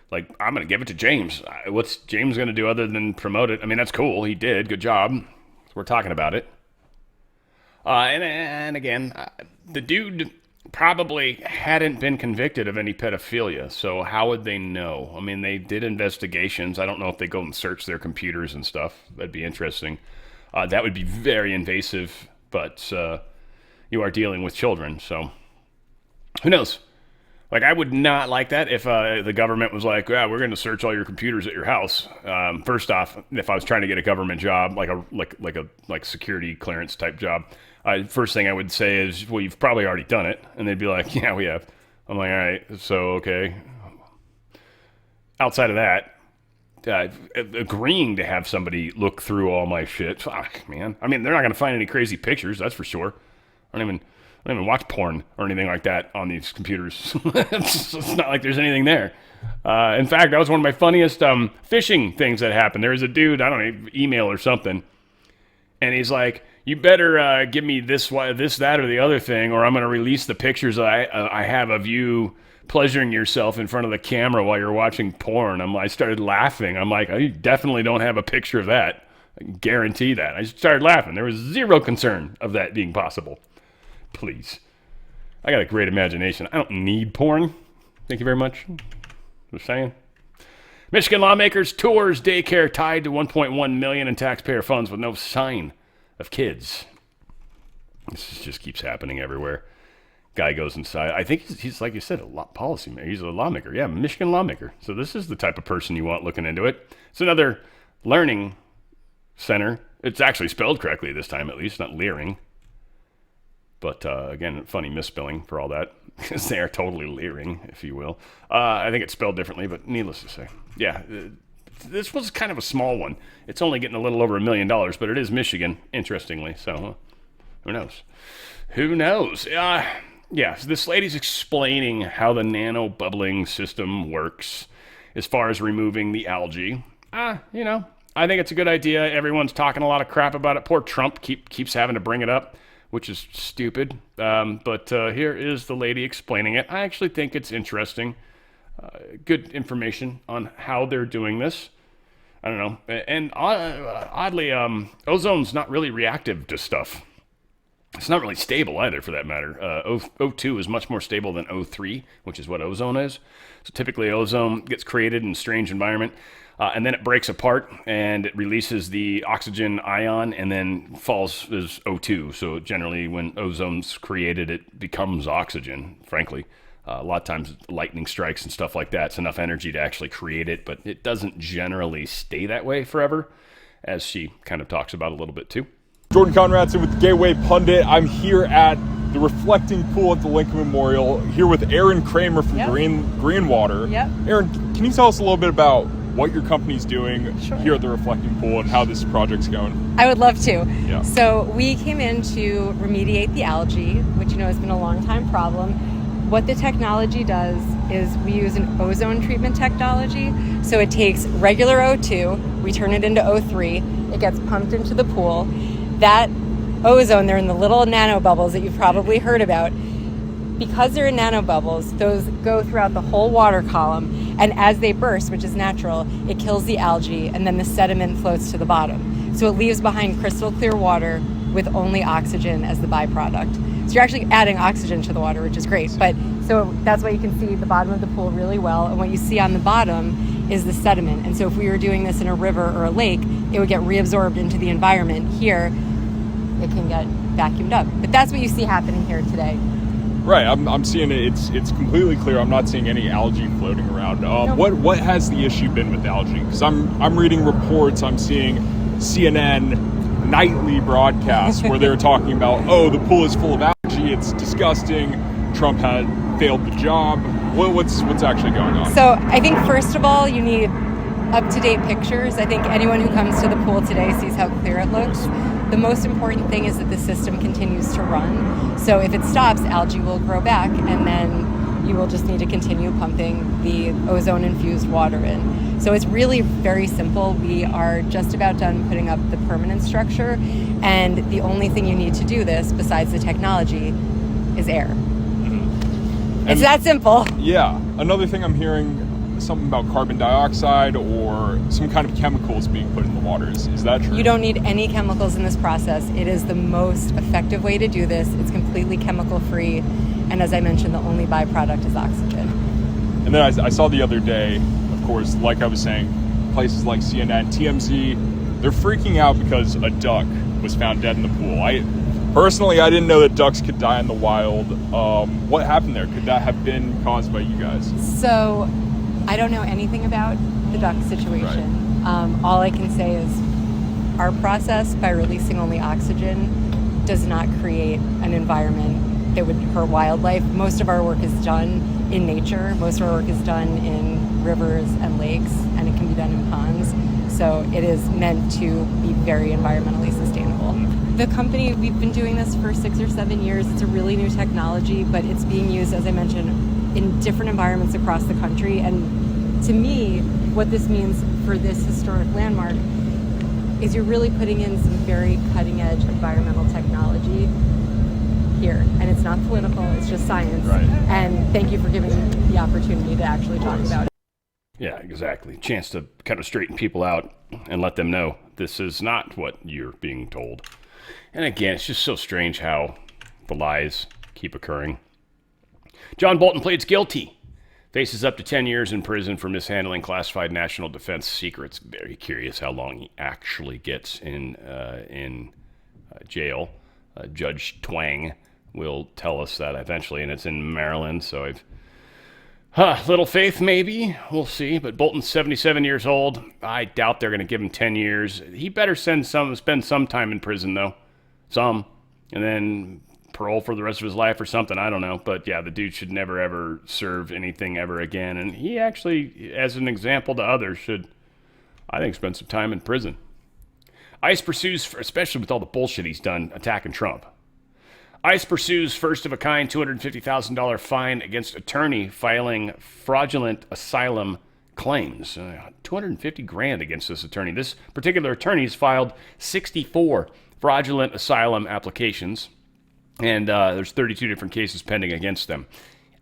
like, I'm going to give it to James. What's James going to do other than promote it? I mean, that's cool. He did. Good job. We're talking about it. And again, the dude probably hadn't been convicted of any pedophilia, so how would they know? I mean, they did investigations. I don't know if they go and search their computers and stuff. That'd be interesting. That would be very invasive, but you are dealing with children, so who knows? Like, I would not like that if the government was like, yeah, we're going to search all your computers at your house. First off, if I was trying to get a government job, like a security clearance type job, first thing I would say is, well, you've probably already done it. And they'd be like, yeah, we have. I'm like, all right, so, okay. Outside of that, agreeing to have somebody look through all my shit, fuck, man. I mean, they're not going to find any crazy pictures, that's for sure. I don't even watch porn or anything like that on these computers. It's not like there's anything there. In fact, that was one of my funniest phishing things that happened. There was a dude, I don't know, email or something, and he's like, you better give me this, that, or the other thing, or I'm going to release the pictures I have of you pleasuring yourself in front of the camera while you're watching porn. I started laughing. I'm like, I definitely don't have a picture of that. I can guarantee that. I started laughing. There was zero concern of that being possible. Please. I got a great imagination. I don't need porn. Thank you very much. Just saying. Michigan lawmakers tours daycare tied to $1.1 million in taxpayer funds with no sign of kids. This just keeps happening everywhere. Guy goes inside. I think he's like you said, policymaker. He's a lawmaker. Yeah, Michigan lawmaker. So this is the type of person you want looking into it. It's another learning center. It's actually spelled correctly this time, at least, not leering. But again, funny misspelling for all that, because they are totally leering, if you will. I think it's spelled differently, but needless to say. Yeah, this was kind of a small one. It's only getting a little over $1 million, but it is Michigan, interestingly. So who knows? Who knows? Yeah, so this lady's explaining how the nano bubbling system works as far as removing the algae. I think it's a good idea. Everyone's talking a lot of crap about it. Poor Trump keeps having to bring it up. which is stupid. But here is the lady explaining it. I actually think it's interesting. Good information on how they're doing this. I don't know. And oddly, ozone's not really reactive to stuff. It's not really stable either, for that matter. O2 is much more stable than O3, which is what ozone is. So typically ozone gets created in a strange environment, and then it breaks apart, and it releases the oxygen ion, and then falls as O2. So generally when ozone's created, it becomes oxygen, frankly. A lot of times lightning strikes and stuff like that. It's enough energy to actually create it, but it doesn't generally stay that way forever, as she kind of talks about a little bit too. Jordan Conradson with the Gateway Pundit. I'm here at the reflecting pool at the Lincoln Memorial, here with Aaron Kramer from Greenwater. Yep. Aaron, can you tell us a little bit about what your company's doing here at the reflecting pool and how this project's going? I would love to. Yeah. So we came in to remediate the algae, which has been a long time problem. What the technology does is we use an ozone treatment technology. So it takes regular O2, we turn it into O3, it gets pumped into the pool. That ozone, they're in the little nanobubbles that you've probably heard about. Because they're in nanobubbles, those go throughout the whole water column, and as they burst, which is natural, it kills the algae, and then the sediment floats to the bottom. So it leaves behind crystal clear water with only oxygen as the byproduct. So you're actually adding oxygen to the water, which is great. But so that's why you can see the bottom of the pool really well. And what you see on the bottom is the sediment. And so if we were doing this in a river or a lake, it would get reabsorbed into the environment. Here, it can get vacuumed up. But that's what you see happening here today. Right, I'm seeing it. It's completely clear. I'm not seeing any algae floating around. Nope. What has the issue been with algae? Because I'm reading reports. I'm seeing CNN nightly broadcasts where they're talking about, the pool is full of algae. It's disgusting. Trump had failed the job. What's actually going on? So I think first of all, you need up-to-date pictures. I think anyone who comes to the pool today sees how clear it looks. The most important thing is that the system continues to run. So if it stops, algae will grow back, and then you will just need to continue pumping the ozone-infused water in. So it's really very simple. We are just about done putting up the permanent structure, and the only thing you need to do this, besides the technology, is air. It's that simple. Yeah. Another thing I'm hearing, something about carbon dioxide or some kind of chemicals being put in the water. Is that true? You don't need any chemicals in this process. It is the most effective way to do this. It's completely chemical free. And as I mentioned, the only byproduct is oxygen. And then I saw the other day, of course, like I was saying, places like CNN, TMZ, they're freaking out because a duck was found dead in the pool. Personally, I didn't know that ducks could die in the wild. What happened there? Could that have been caused by you guys? So I don't know anything about the duck situation. Right. All I can say is our process, by releasing only oxygen, does not create an environment that would hurt wildlife. Most of our work is done in nature. Most of our work is done in rivers and lakes, and it can be done in ponds. So it is meant to be very environmentally sustainable. The company, we've been doing this for 6 or 7 years. It's a really new technology, but it's being used, as I mentioned, in different environments across the country. And to me, what this means for this historic landmark is you're really putting in some very cutting edge environmental technology here. And it's not political, it's just science. Right. And thank you for giving me the opportunity to actually talk about it. Yeah, exactly. Chance to kind of straighten people out and let them know this is not what you're being told. And again, it's just so strange how the lies keep occurring. John Bolton pleads guilty. Faces up to 10 years in prison for mishandling classified national defense secrets. Very curious how long he actually gets in jail. Judge Twang will tell us that eventually, and it's in Maryland, so little faith maybe. We'll see. But Bolton's 77 years old. I doubt they're going to give him 10 years. He better spend some time in prison, though. Some. And then parole for the rest of his life or something. I don't know. But yeah, the dude should never, ever serve anything ever again. And he actually, as an example to others, should, I think, spend some time in prison. ICE pursues, especially with all the bullshit he's done attacking Trump. ICE pursues first-of-a-kind $250,000 fine against attorney filing fraudulent asylum claims. $250,000 against this attorney. This particular attorney has filed 64 fraudulent asylum applications. And there's 32 different cases pending against them.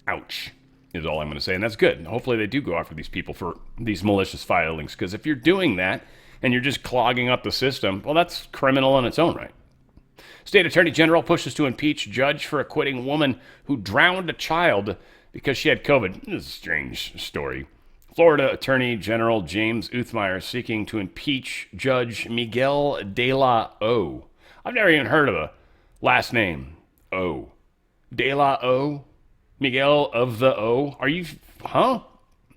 Ouch, is all I'm going to say. And that's good. Hopefully they do go after these people for these malicious filings. Because if you're doing that and you're just clogging up the system, well, that's criminal in its own right. State Attorney General pushes to impeach judge for acquitting woman who drowned a child because she had COVID. This is a strange story. Florida Attorney General James Uthmeyer seeking to impeach Judge Miguel de la O. I've never even heard of the last name. O. De la O? Miguel of the O? Are you,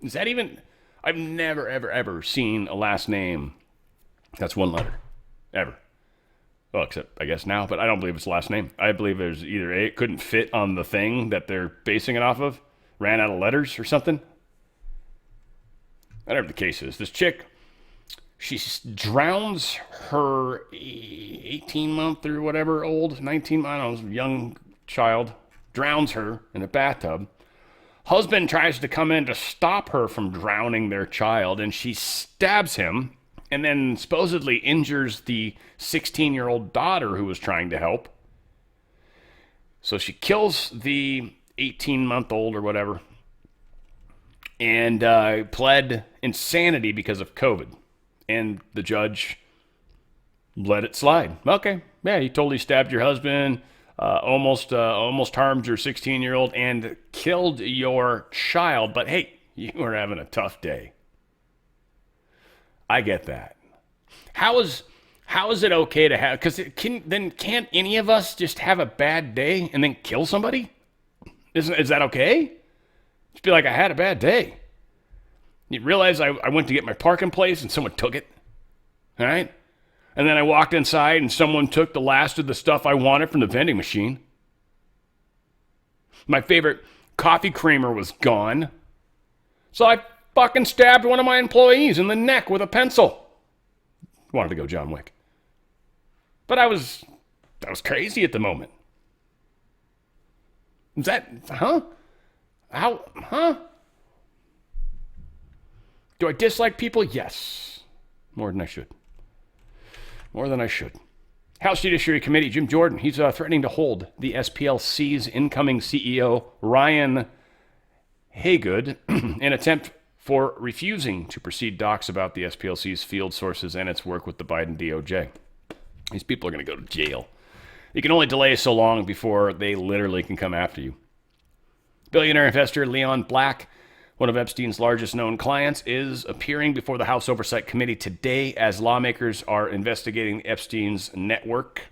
Is that even, I've never, ever seen a last name that's one letter. Ever. Well, except I guess now, but I don't believe it's the last name. I believe there's either A, it couldn't fit on the thing that they're basing it off of, ran out of letters or something. Whatever the case is, this chick, she drowns her 18-month or whatever old, 19, I don't know, young child, drowns her in a bathtub. Husband tries to come in to stop her from drowning their child, and she stabs him and then supposedly injures the 16-year-old daughter who was trying to help. So she kills the 18-month-old or whatever, and pled insanity because of COVID. And the judge let it slide. Okay, yeah, you totally stabbed your husband, almost harmed your 16-year-old, and killed your child. But hey, you were having a tough day. I get that. How is it okay to have? Because can't any of us just have a bad day and then kill somebody? Is that okay? Just be like, I had a bad day. You realize I went to get my parking place and someone took it, all right? And then I walked inside and someone took the last of the stuff I wanted from the vending machine. My favorite coffee creamer was gone. So I fucking stabbed one of my employees in the neck with a pencil. Wanted to go John Wick. But I was crazy at the moment. Is that, Do I dislike people? Yes. More than I should. House Judiciary Committee, Jim Jordan, he's threatening to hold the SPLC's incoming CEO, Ryan Haygood, in attempt for refusing to proceed docs about the SPLC's field sources and its work with the Biden DOJ. These people are going to go to jail. You can only delay so long before they literally can come after you. Billionaire investor Leon Black, one of Epstein's largest known clients, is appearing before the House Oversight Committee today as lawmakers are investigating Epstein's network.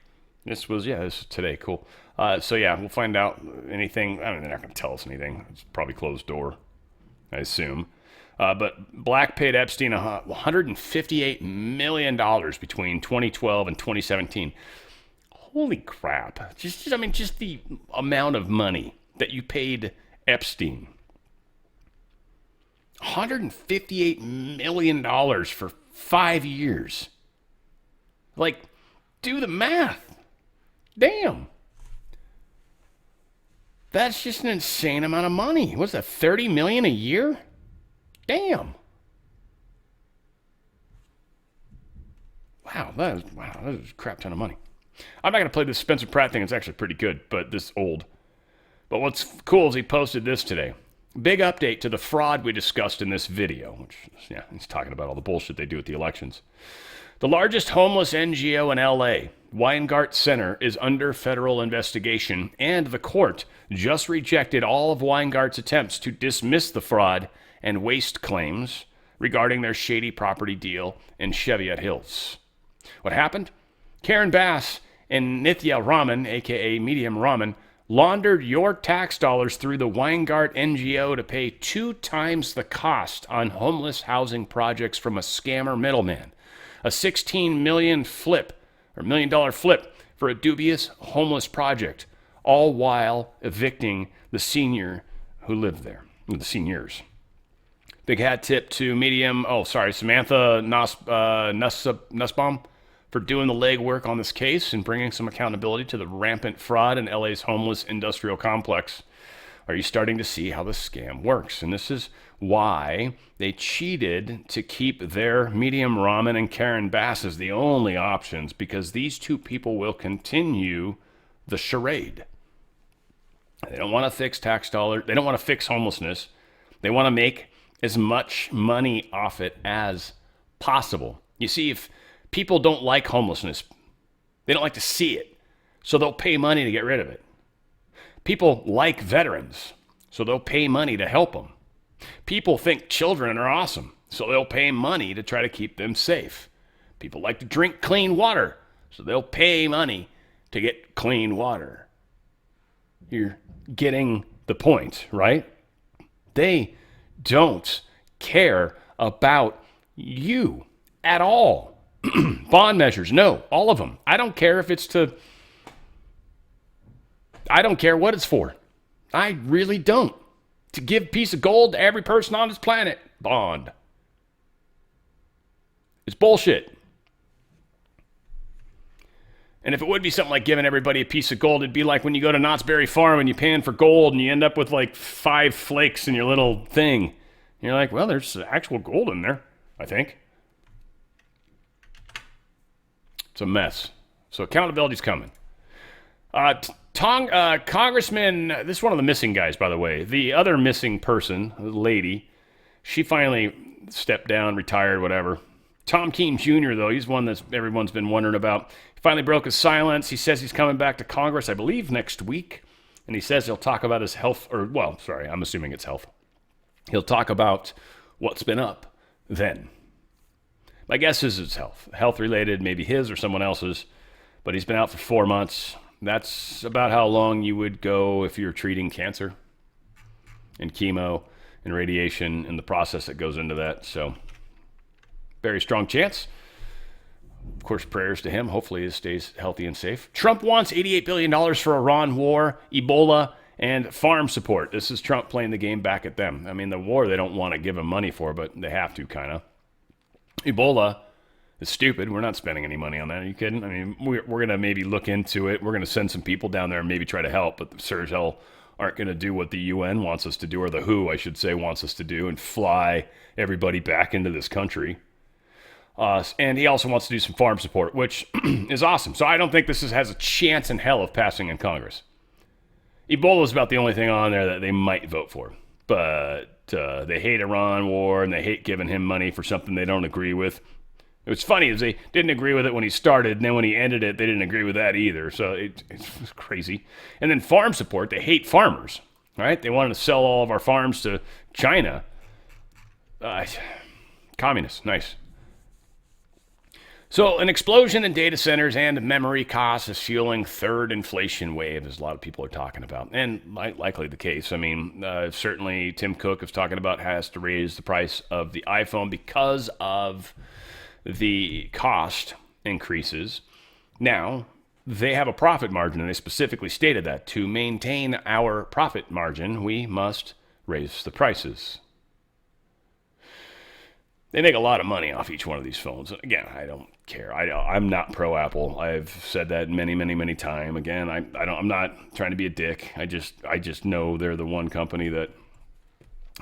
This was today. Cool. We'll find out anything. I mean, they're not going to tell us anything. It's probably closed door, I assume. But Black paid Epstein $158 million between 2012 and 2017. Holy crap. Just the amount of money that you paid Epstein. $158 million for 5 years. Like, do the math. Damn. That's just an insane amount of money. What's that, $30 million a year? Damn. Wow, that is a crap ton of money. I'm not going to play this Spencer Pratt thing. It's actually pretty good, but this old. But what's cool is he posted this today. Big update to the fraud we discussed in this video, which, he's talking about all the bullshit they do at the elections. The largest homeless NGO in L.A., Weingart Center, is under federal investigation, and the court just rejected all of Weingart's attempts to dismiss the fraud and waste claims regarding their shady property deal in Cheviot Hills. What happened? Karen Bass and Nithya Raman, a.k.a. Medium Raman, laundered your tax dollars through the Weingart NGO to pay 2 times the cost on homeless housing projects from a scammer middleman. A $16 million flip for a dubious homeless project, all while evicting the senior who lived there, the seniors. Big hat tip to Samantha Nussbaum for doing the legwork on this case and bringing some accountability to the rampant fraud in LA's homeless industrial complex. Are you starting to see how the scam works? And this is why they cheated to keep their Medium Ramen and Karen Bass as the only options, because these two people will continue the charade. They don't want to fix tax dollars. They don't want to fix homelessness. They want to make as much money off it as possible. You see, if people don't like homelessness, they don't like to see it, so they'll pay money to get rid of it. People like veterans, so they'll pay money to help them. People think children are awesome, so they'll pay money to try to keep them safe. People like to drink clean water, so they'll pay money to get clean water. You're getting the point, right? They don't care about you at all. Bond measures, no, all of them. I don't care if it's to... I don't care what it's for. I really don't. To give a piece of gold to every person on this planet. Bond. It's bullshit. And if it would be something like giving everybody a piece of gold, it'd be like when you go to Knott's Berry Farm and you pan for gold and you end up with like 5 flakes in your little thing. And you're like, well, there's actual gold in there, I think. It's a mess. So accountability's coming. Congressman, this is one of the missing guys, by the way. The other missing person, the lady, she finally stepped down, retired, whatever. Tom Keene Jr., though, he's one that everyone's been wondering about. He finally broke his silence. He says he's coming back to Congress, I believe, next week. And he says he'll talk about his health, or, well, sorry, I'm assuming it's health. He'll talk about what's been up then. My guess is it's health. Health-related, maybe his or someone else's. But he's been out for 4 months. That's about how long you would go if you're treating cancer and chemo and radiation and the process that goes into that. So, very strong chance. Of course, prayers to him. Hopefully he stays healthy and safe. Trump wants $88 billion for Iran war, Ebola, and farm support. This is Trump playing the game back at them. I mean, the war they don't want to give him money for, but they have to, kind of. Ebola is stupid. We're not spending any money on that. Are you kidding? I mean, we're going to maybe look into it. We're going to send some people down there and maybe try to help, but the Sir hell aren't going to do what the UN wants us to do, or the WHO, I should say, wants us to do, and fly everybody back into this country. And he also wants to do some farm support, which is awesome. So I don't think this has a chance in hell of passing in Congress. Ebola is about the only thing on there that they might vote for. But they hate Iran war, and they hate giving him money for something they don't agree with. What's funny is they didn't agree with it when he started, and then when he ended it, they didn't agree with that either. So it's crazy. And then farm support, they hate farmers, right? They wanted to sell all of our farms to China. Communists, nice. So an explosion in data centers and memory costs is fueling third inflation wave, as a lot of people are talking about, and likely the case. I mean, certainly Tim Cook is talking about has to raise the price of the iPhone because of the cost increases. Now, they have a profit margin, and they specifically stated that to maintain our profit margin, we must raise the prices. They make a lot of money off each one of these phones. Again, I don't care. I'm not pro Apple. I've said that many times. Again, I'm not trying to be a dick. I just know they're the one company that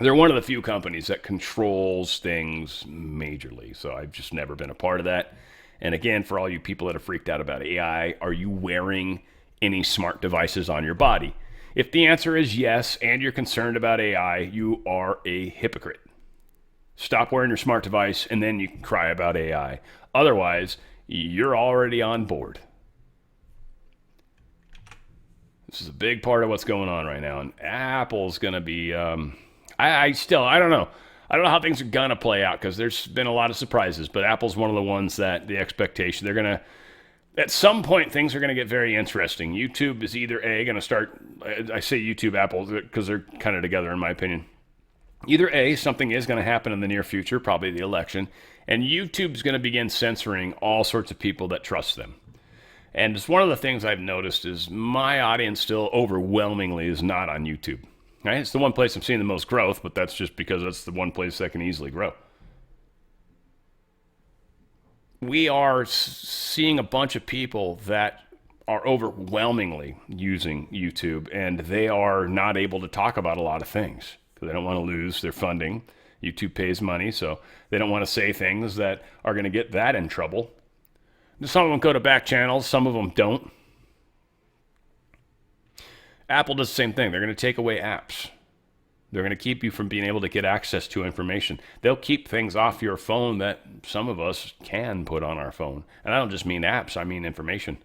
they're one of the few companies that controls things majorly. So I've just never been a part of that. And again, for all you people that are freaked out about AI, are you wearing any smart devices on your body? If the answer is yes, and you're concerned about AI, you are a hypocrite. Stop wearing your smart device, and then you can cry about AI. Otherwise, you're already on board. This is a big part of what's going on right now, and Apple's going to be... I don't know. I don't know how things are going to play out, because there's been a lot of surprises, but Apple's one of the ones that the expectation, they're going to... At some point, things are going to get very interesting. YouTube is either A, going to start... I say YouTube, Apple, because they're kind of together, in my opinion. Either A, something is going to happen in the near future, probably the election, and YouTube's going to begin censoring all sorts of people that trust them. And it's one of the things I've noticed is my audience still overwhelmingly is not on YouTube. Right? It's the one place I'm seeing the most growth, but that's just because that's the one place that can easily grow. We are seeing a bunch of people that are overwhelmingly using YouTube, and they are not able to talk about a lot of things. They don't want to lose their funding. YouTube pays money, so they don't want to say things that are going to get that in trouble. Some of them go to back channels, some of them don't. Apple does the same thing. They're going to take away apps. They're going to keep you from being able to get access to information. They'll keep things off your phone that some of us can put on our phone. And I don't just mean apps, I mean information.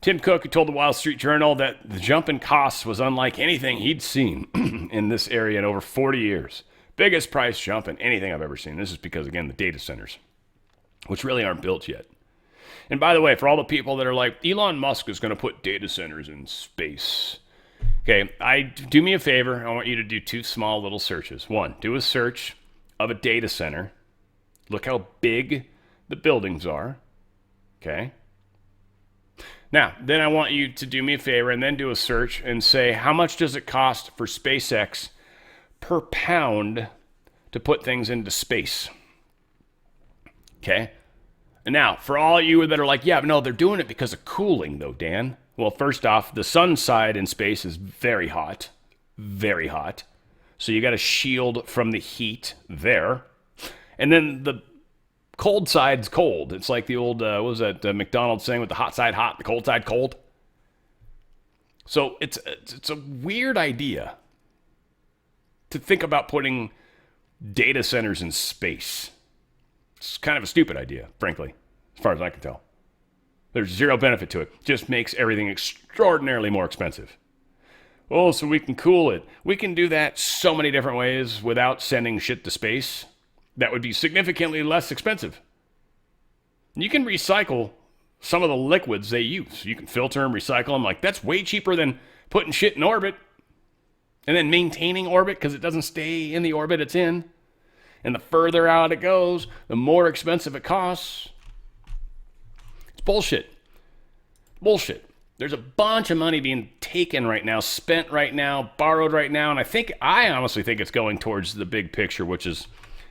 Tim Cook, who told the Wall Street Journal that the jump in costs was unlike anything he'd seen in this area in over 40 years. Biggest price jump in anything I've ever seen. This is because, again, the data centers, which really aren't built yet. And by the way, for all the people that are like, Elon Musk is going to put data centers in space. Okay, do me a favor. I want you to do 2 small little searches. 1, do a search of a data center. Look how big the buildings are. Okay. Now, then I want you to do me a favor and then do a search and say, how much does it cost for SpaceX per pound to put things into space? Okay. And now, for all you that are like, yeah, but no, they're doing it because of cooling, though, Dan. Well, first off, the sun side in space is very hot. Very hot. So you got to shield from the heat there. And then the cold side's cold. It's like the old, what was that McDonald's saying with the hot side hot, the cold side cold? So it's a weird idea to think about putting data centers in space. It's kind of a stupid idea, frankly, as far as I can tell. There's zero benefit to it. Just makes everything extraordinarily more expensive. Oh, so we can cool it. We can do that so many different ways without sending shit to space. That would be significantly less expensive. You can recycle some of the liquids they use. You can filter them, recycle them. Like, that's way cheaper than putting shit in orbit and then maintaining orbit because it doesn't stay in the orbit it's in. And the further out it goes, the more expensive it costs. It's bullshit. Bullshit. There's a bunch of money being taken right now, spent right now, borrowed right now. And I honestly think it's going towards the big picture, which is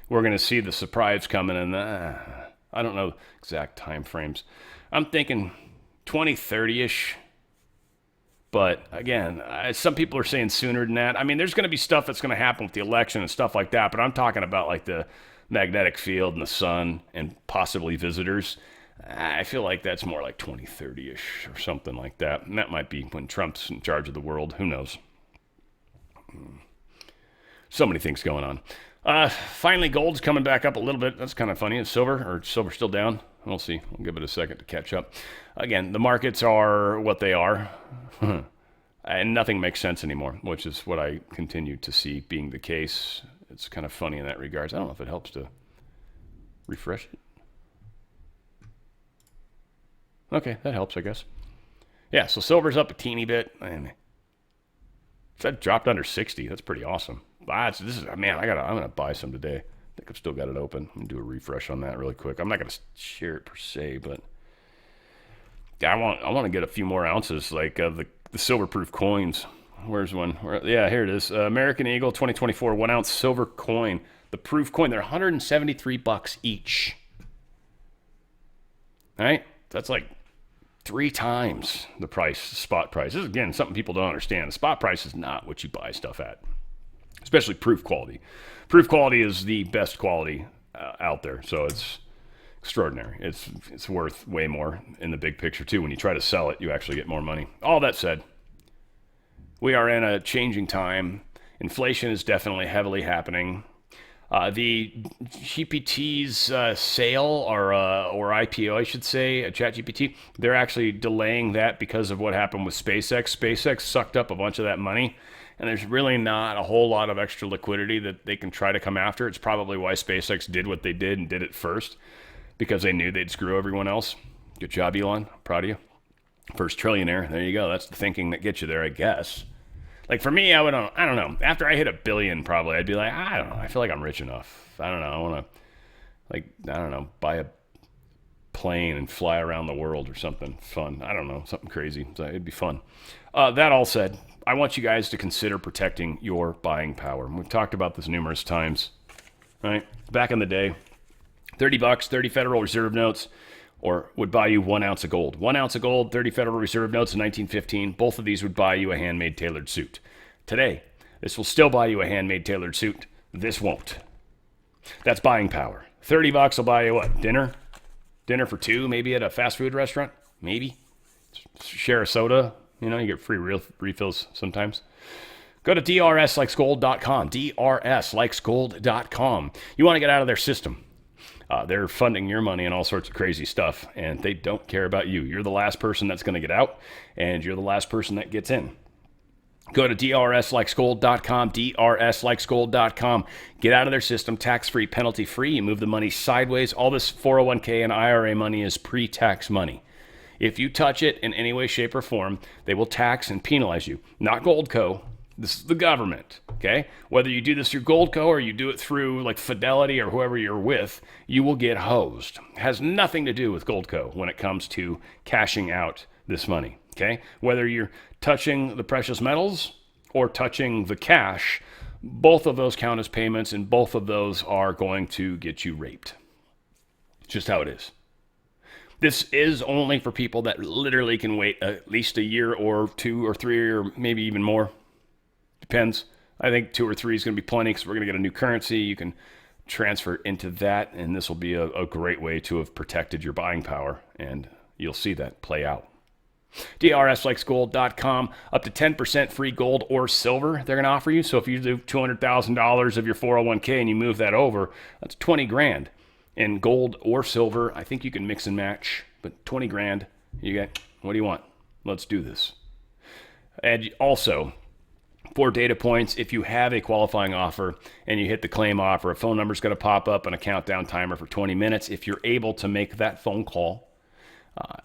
we're going to see the surprise coming. And I don't know exact time frames. I'm thinking 2030-ish. But again, some people are saying sooner than that. I mean, there's going to be stuff that's going to happen with the election and stuff like that. But I'm talking about like the magnetic field and the sun and possibly visitors. I feel like that's more like 2030-ish or something like that. And that might be when Trump's in charge of the world. Who knows? So many things going on. Finally, gold's coming back up a little bit. That's kind of funny. Is silver still down? We'll see. We'll give it a second to catch up. Again, the markets are what they are. And nothing makes sense anymore, which is what I continue to see being the case. It's kind of funny in that regards. I don't know if it helps to refresh it. Okay, that helps, I guess. Yeah, so silver's up a teeny bit. And that dropped under 60. That's pretty awesome. I'm gonna buy some today. I think I've still got it open. I'm gonna do a refresh on that really quick. I'm not gonna share it per se, but I want to get a few more ounces, like the silver-proof coins. Where's one? Yeah, here it is. American Eagle 2024 1 ounce silver coin. The proof coin. They're $173 each. All right, that's like 3 times the price, spot price. This is, again, something people don't understand. The spot price is not what you buy stuff at, especially proof quality. Proof quality is the best quality out there, so it's extraordinary. It's worth way more in the big picture, too. When you try to sell it, you actually get more money. All that said, we are in a changing time. Inflation is definitely heavily happening. The GPT's sale or IPO, I should say, ChatGPT, they're actually delaying that because of what happened with SpaceX. SpaceX sucked up a bunch of that money, and there's really not a whole lot of extra liquidity that they can try to come after. It's probably why SpaceX did what they did and did it first, because they knew they'd screw everyone else. Good job, Elon. Proud of you. First trillionaire. There you go. That's the thinking that gets you there, I guess. Like for me, I don't know. After I hit $1 billion, probably, I'd be like, I don't know. I feel like I'm rich enough. I don't know. I want to, buy a plane and fly around the world or something fun. I don't know. Something crazy. So it'd be fun. That all said, I want you guys to consider protecting your buying power. We've talked about this numerous times, right? Back in the day, $30, 30 Federal Reserve notes, or would buy you 1 ounce of gold. 1 ounce of gold, 30 Federal Reserve notes in 1915. Both of these would buy you a handmade tailored suit. Today, this will still buy you a handmade tailored suit. This won't. That's buying power. $30 will buy you what? Dinner? Dinner for 2, maybe at a fast food restaurant? Maybe. Share a soda. You know, you get free refills sometimes. Go to drslikesgold.com, drslikesgold.com. You want to get out of their system. They're funding your money and all sorts of crazy stuff, and they don't care about you. You're the last person that's going to get out, and you're the last person that gets in. Go to drslikeSgold.com, drslikeSgold.com. Get out of their system, tax-free, penalty-free. You move the money sideways. All this 401k and IRA money is pre-tax money. If you touch it in any way, shape, or form, they will tax and penalize you. Not Goldco. This is the government, okay? Whether you do this through Goldco or you do it through like Fidelity or whoever you're with, you will get hosed. It has nothing to do with Goldco when it comes to cashing out this money, okay? Whether you're touching the precious metals or touching the cash, both of those count as payments, and both of those are going to get you raped. It's just how it is. This is only for people that literally can wait at least a year or 2 or 3 or maybe even more. Depends. I think 2 or 3 is going to be plenty because we're going to get a new currency. You can transfer into that, and this will be a great way to have protected your buying power, and you'll see that play out. DRSLikesGold.com, up to 10% free gold or silver they're going to offer you. So if you do $200,000 of your 401k and you move that over, that's 20 grand. In gold or silver, I think you can mix and match, but 20 grand, you get, what do you want? Let's do this. And also, 4 data points, if you have a qualifying offer and you hit the claim offer, a phone number is going to pop up and a countdown timer for 20 minutes. If you're able to make that phone call,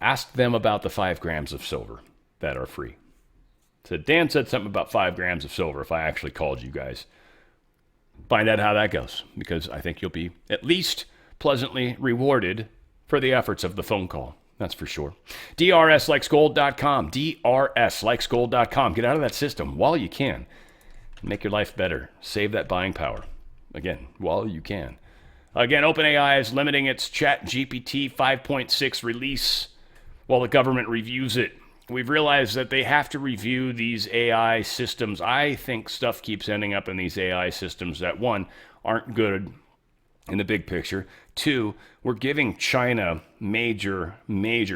ask them about the 5 grams of silver that are free. So Dan said something about 5 grams of silver if I actually called you guys. Find out how that goes, because I think you'll be at least pleasantly rewarded for the efforts of the phone call. That's for sure. DRSLikesGold.com, DRSLikesGold.com. Get out of that system while you can. Make your life better. Save that buying power. Again, while you can. Again, OpenAI is limiting its ChatGPT 5.6 release while the government reviews it. We've realized that they have to review these AI systems. I think stuff keeps ending up in these AI systems that, 1, aren't good in the big picture. 2, we're giving China major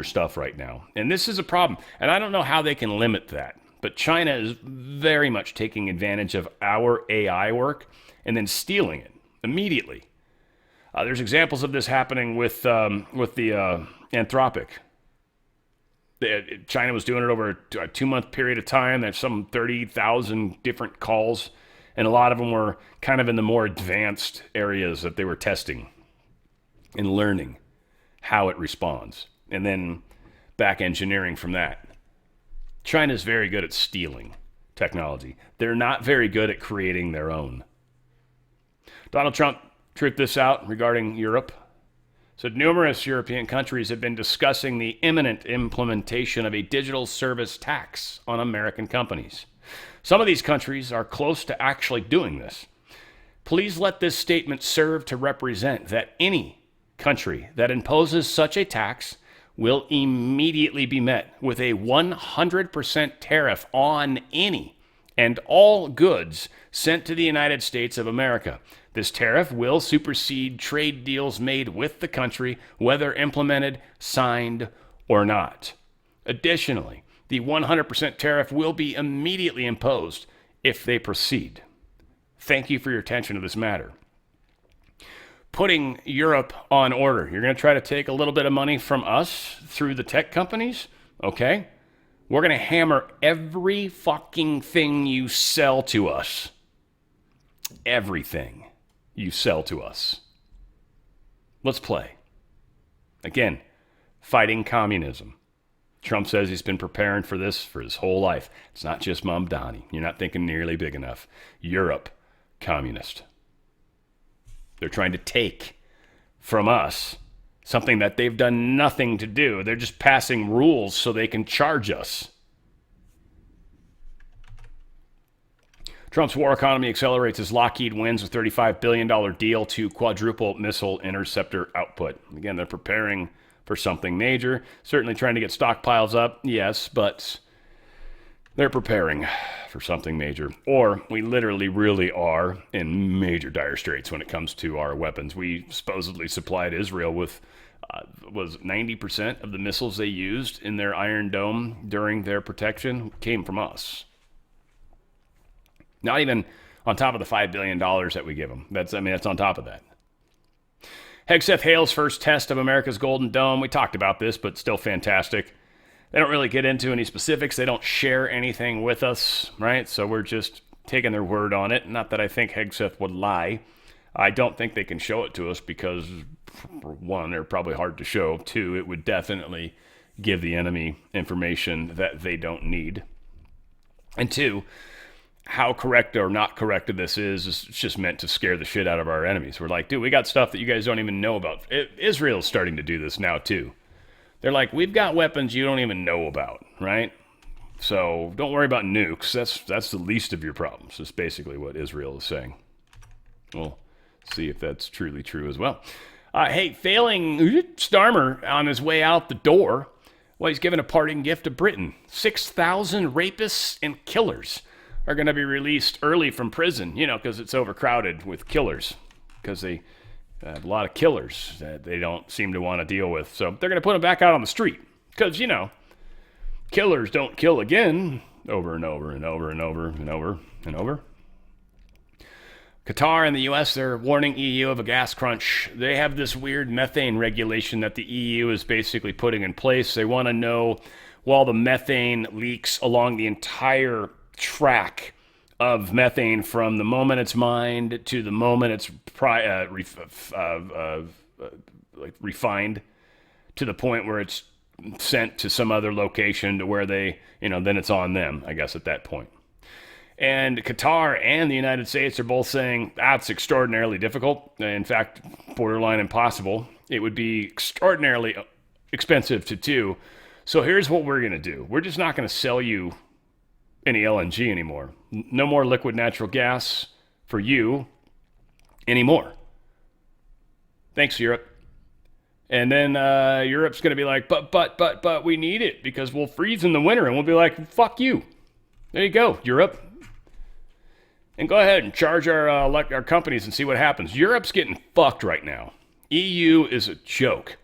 stuff right now. And this is a problem. And I don't know how they can limit that. But China is very much taking advantage of our AI work and then stealing it immediately. There's examples of this happening with the Anthropic. China was doing it over a 2-month period of time. There's some 30,000 different calls, and a lot of them were kind of in the more advanced areas that they were testing and learning how it responds, and then back engineering from that. China's very good at stealing technology. They're not very good at creating their own. Donald Trump truth this out regarding Europe. Said numerous European countries have been discussing the imminent implementation of a digital service tax on American companies. Some of these countries are close to actually doing this. Please let this statement serve to represent that any country that imposes such a tax will immediately be met with a 100% tariff on any and all goods sent to the United States of America. This tariff will supersede trade deals made with the country, whether implemented, signed, or not. Additionally, the 100% tariff will be immediately imposed if they proceed. Thank you for your attention to this matter. Putting Europe on order. You're going to try to take a little bit of money from us through the tech companies? Okay. We're going to hammer every fucking thing you sell to us. Everything you sell to us. Let's play. Again, fighting communism. Trump says he's been preparing for this for his whole life. It's not just Mom Donnie. You're not thinking nearly big enough. Europe, communist. They're trying to take from us something that they've done nothing to do. They're just passing rules so they can charge us. Trump's war economy accelerates as Lockheed wins a $35 billion deal to quadruple missile interceptor output. Again, they're preparing for something major. Certainly trying to get stockpiles up, yes, but they're preparing for something major. Or we literally really are in major dire straits when it comes to our weapons. We supposedly supplied Israel with Was 90% of the missiles they used in their Iron Dome during their protection came from us. Not even on top of the $5 billion that we give them. That's on top of that. Hegseth Hale's first test of America's Golden Dome. We talked about this, but still fantastic. They don't really get into any specifics. They don't share anything with us, right? So we're just taking their word on it. Not that I think Hegseth would lie. I don't think they can show it to us because, one, they're probably hard to show. Two, it would definitely give the enemy information that they don't need. And two, how correct or not correct this is just meant to scare the shit out of our enemies. We're like, dude, we got stuff that you guys don't even know about. Israel's starting to do this now, too. They're like, we've got weapons you don't even know about, right? So don't worry about nukes. That's the least of your problems. That's basically what Israel is saying. We'll see if that's truly true as well. Hey, failing Starmer on his way out the door. Well, he's giving a parting gift to Britain. 6,000 rapists and killers are going to be released early from prison, because it's overcrowded with killers, because they have a lot of killers that they don't seem to want to deal with. So they're going to put them back out on the street, because, killers don't kill again, over and over and over and over and over and over. Qatar and the U.S., they're warning EU of a gas crunch. They have this weird methane regulation that the EU is basically putting in place. They want to know while the methane leaks along the entire track of methane from the moment it's mined to the moment it's refined to the point where it's sent to some other location to where they, then it's on them, I guess, at that point. And Qatar and the United States are both saying that's extraordinarily difficult. In fact, borderline impossible. It would be extraordinarily expensive to do. So here's what we're going to do. We're just not going to sell you any LNG anymore. No more liquid natural gas for you anymore. Thanks, Europe. And then Europe's going to be like, but we need it because we'll freeze in the winter. And we'll be like, fuck you. There you go, Europe. And go ahead and charge our companies and see what happens. Europe's getting fucked right now. EU is a joke.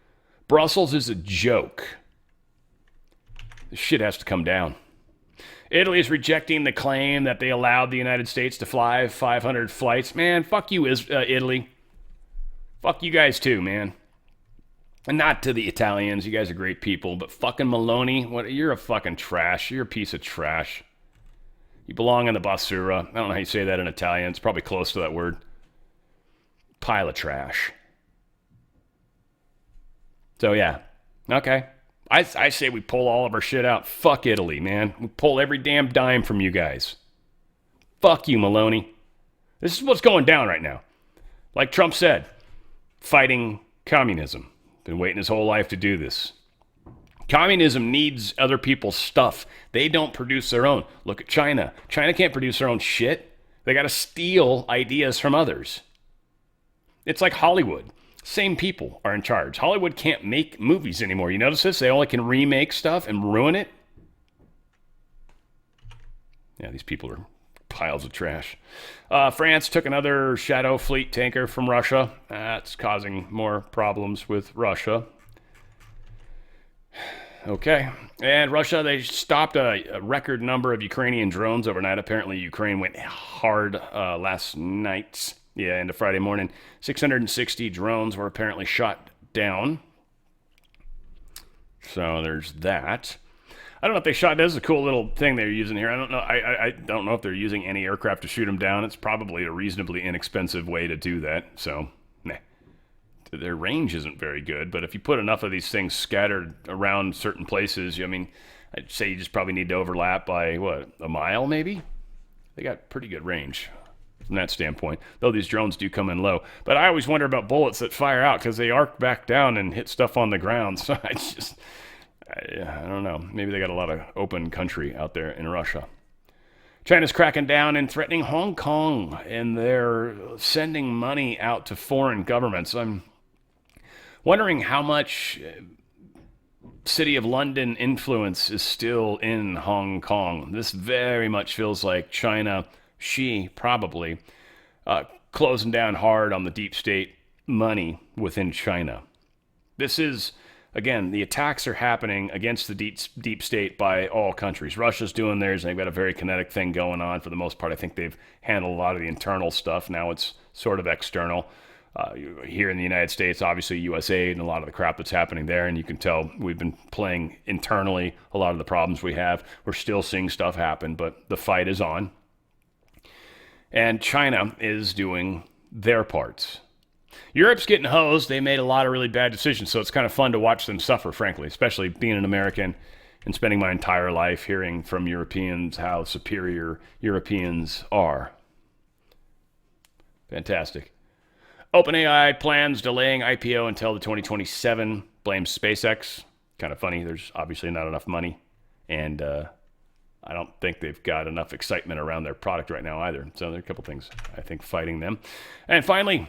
Brussels is a joke. This shit has to come down. Italy is rejecting the claim that they allowed the United States to fly 500 flights. Man, fuck you, Italy. Fuck you guys too, man. And not to the Italians. You guys are great people. But fucking Maloney, you're a fucking trash. You're a piece of trash. You belong in the basura. I don't know how you say that in Italian. It's probably close to that word. Pile of trash. So, yeah. Okay. I say we pull all of our shit out. Fuck Italy, man. We pull every damn dime from you guys. Fuck you, Maloney. This is what's going down right now. Like Trump said, fighting communism. Been waiting his whole life to do this. Communism needs other people's stuff. They don't produce their own. Look at China. China can't produce their own shit. They got to steal ideas from others. It's like Hollywood. Same people are in charge. Hollywood can't make movies anymore. You notice this? They only can remake stuff and ruin it. Yeah, these people are piles of trash. France took another Shadow Fleet tanker from Russia. That's causing more problems with Russia. Okay. And Russia, they stopped a record number of Ukrainian drones overnight. Apparently, Ukraine went hard last night. Yeah, into Friday morning. 660 drones were apparently shot down. So there's that. I don't know if they shot. This is a cool little thing they're using here. I don't know. I don't know if they're using any aircraft to shoot them down. It's probably a reasonably inexpensive way to do that. So, nah. Their range isn't very good. But if you put enough of these things scattered around certain places, I'd say you just probably need to overlap by, a mile maybe? They got pretty good range from that standpoint, though these drones do come in low. But I always wonder about bullets that fire out because they arc back down and hit stuff on the ground. So I don't know. Maybe they got a lot of open country out there in Russia. China's cracking down and threatening Hong Kong, and they're sending money out to foreign governments. I'm wondering how much City of London influence is still in Hong Kong. This very much feels like China, Xi probably, closing down hard on the deep state money within China. This is, again, the attacks are happening against the deep state by all countries. Russia's doing theirs, and they've got a very kinetic thing going on. For the most part, I think they've handled a lot of the internal stuff. Now it's sort of external. Here in the United States, obviously USAID and a lot of the crap that's happening there, and you can tell we've been playing internally a lot of the problems we have. We're still seeing stuff happen, but the fight is on. And China is doing their parts. Europe's getting hosed. They made a lot of really bad decisions, so it's kind of fun to watch them suffer, frankly, especially being an American and spending my entire life hearing from Europeans how superior Europeans are. Fantastic. OpenAI plans delaying IPO until the 2027, blames SpaceX. Kind of funny. There's obviously not enough money, and I don't think they've got enough excitement around their product right now either. So there are a couple things, I think, fighting them. And finally,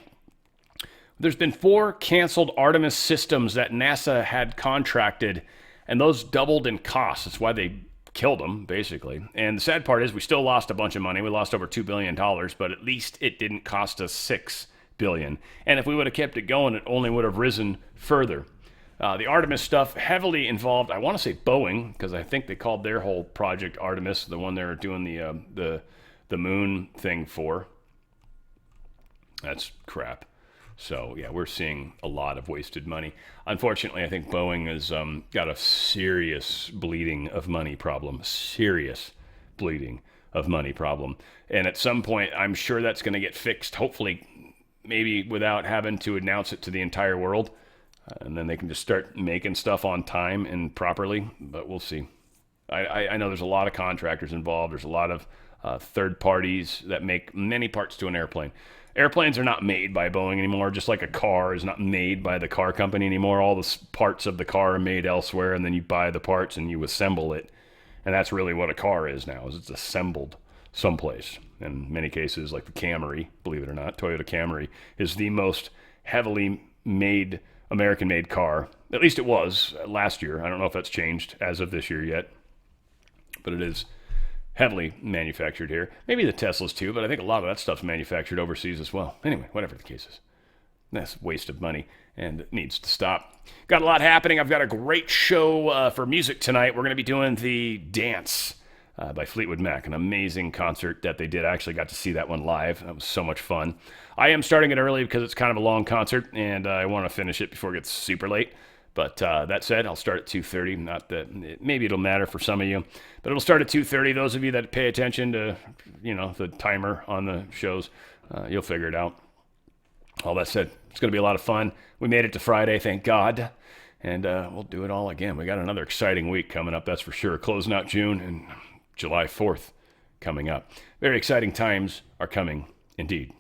there's been 4 canceled Artemis systems that NASA had contracted, and those doubled in cost. That's why they killed them, basically. And the sad part is we still lost a bunch of money. We lost over $2 billion, but at least it didn't cost us $6 billion. And if we would have kept it going, it only would have risen further. The Artemis stuff heavily involved, I want to say Boeing, because I think they called their whole project Artemis, the one they're doing the moon thing for. That's crap. So, yeah, we're seeing a lot of wasted money. Unfortunately, I think Boeing has got a serious bleeding of money problem. Serious bleeding of money problem. And at some point, I'm sure that's going to get fixed, hopefully, maybe without having to announce it to the entire world. And then they can just start making stuff on time and properly. But we'll see. I know there's a lot of contractors involved. There's a lot of third parties that make many parts to an airplane. Airplanes are not made by Boeing anymore, just like a car is not made by the car company anymore. All the parts of the car are made elsewhere, and then you buy the parts and you assemble it. And that's really what a car is now, is it's assembled someplace. In many cases, like the Camry, believe it or not, Toyota Camry is the most heavily made, American-made car. At least it was last year. I don't know if that's changed as of this year yet, but it is heavily manufactured here. Maybe the Teslas too, but I think a lot of that stuff's manufactured overseas as well. Anyway, whatever the case is. That's a waste of money, and it needs to stop. Got a lot happening. I've got a great show for music tonight. We're going to be doing The Dance by Fleetwood Mac, an amazing concert that they did. I actually got to see that one live. That was so much fun. I am starting it early because it's kind of a long concert, and I want to finish it before it gets super late. But that said, I'll start at 2:30. Not that maybe it'll matter for some of you, but it'll start at 2:30. Those of you that pay attention to, the timer on the shows, you'll figure it out. All that said, it's going to be a lot of fun. We made it to Friday, thank God, and we'll do it all again. We got another exciting week coming up, that's for sure. Closing out June and July 4th coming up. Very exciting times are coming indeed.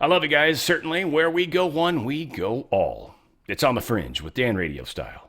I love you guys. Certainly, where we go one, we go all. It's on the Fringe with Dan RadioStyle.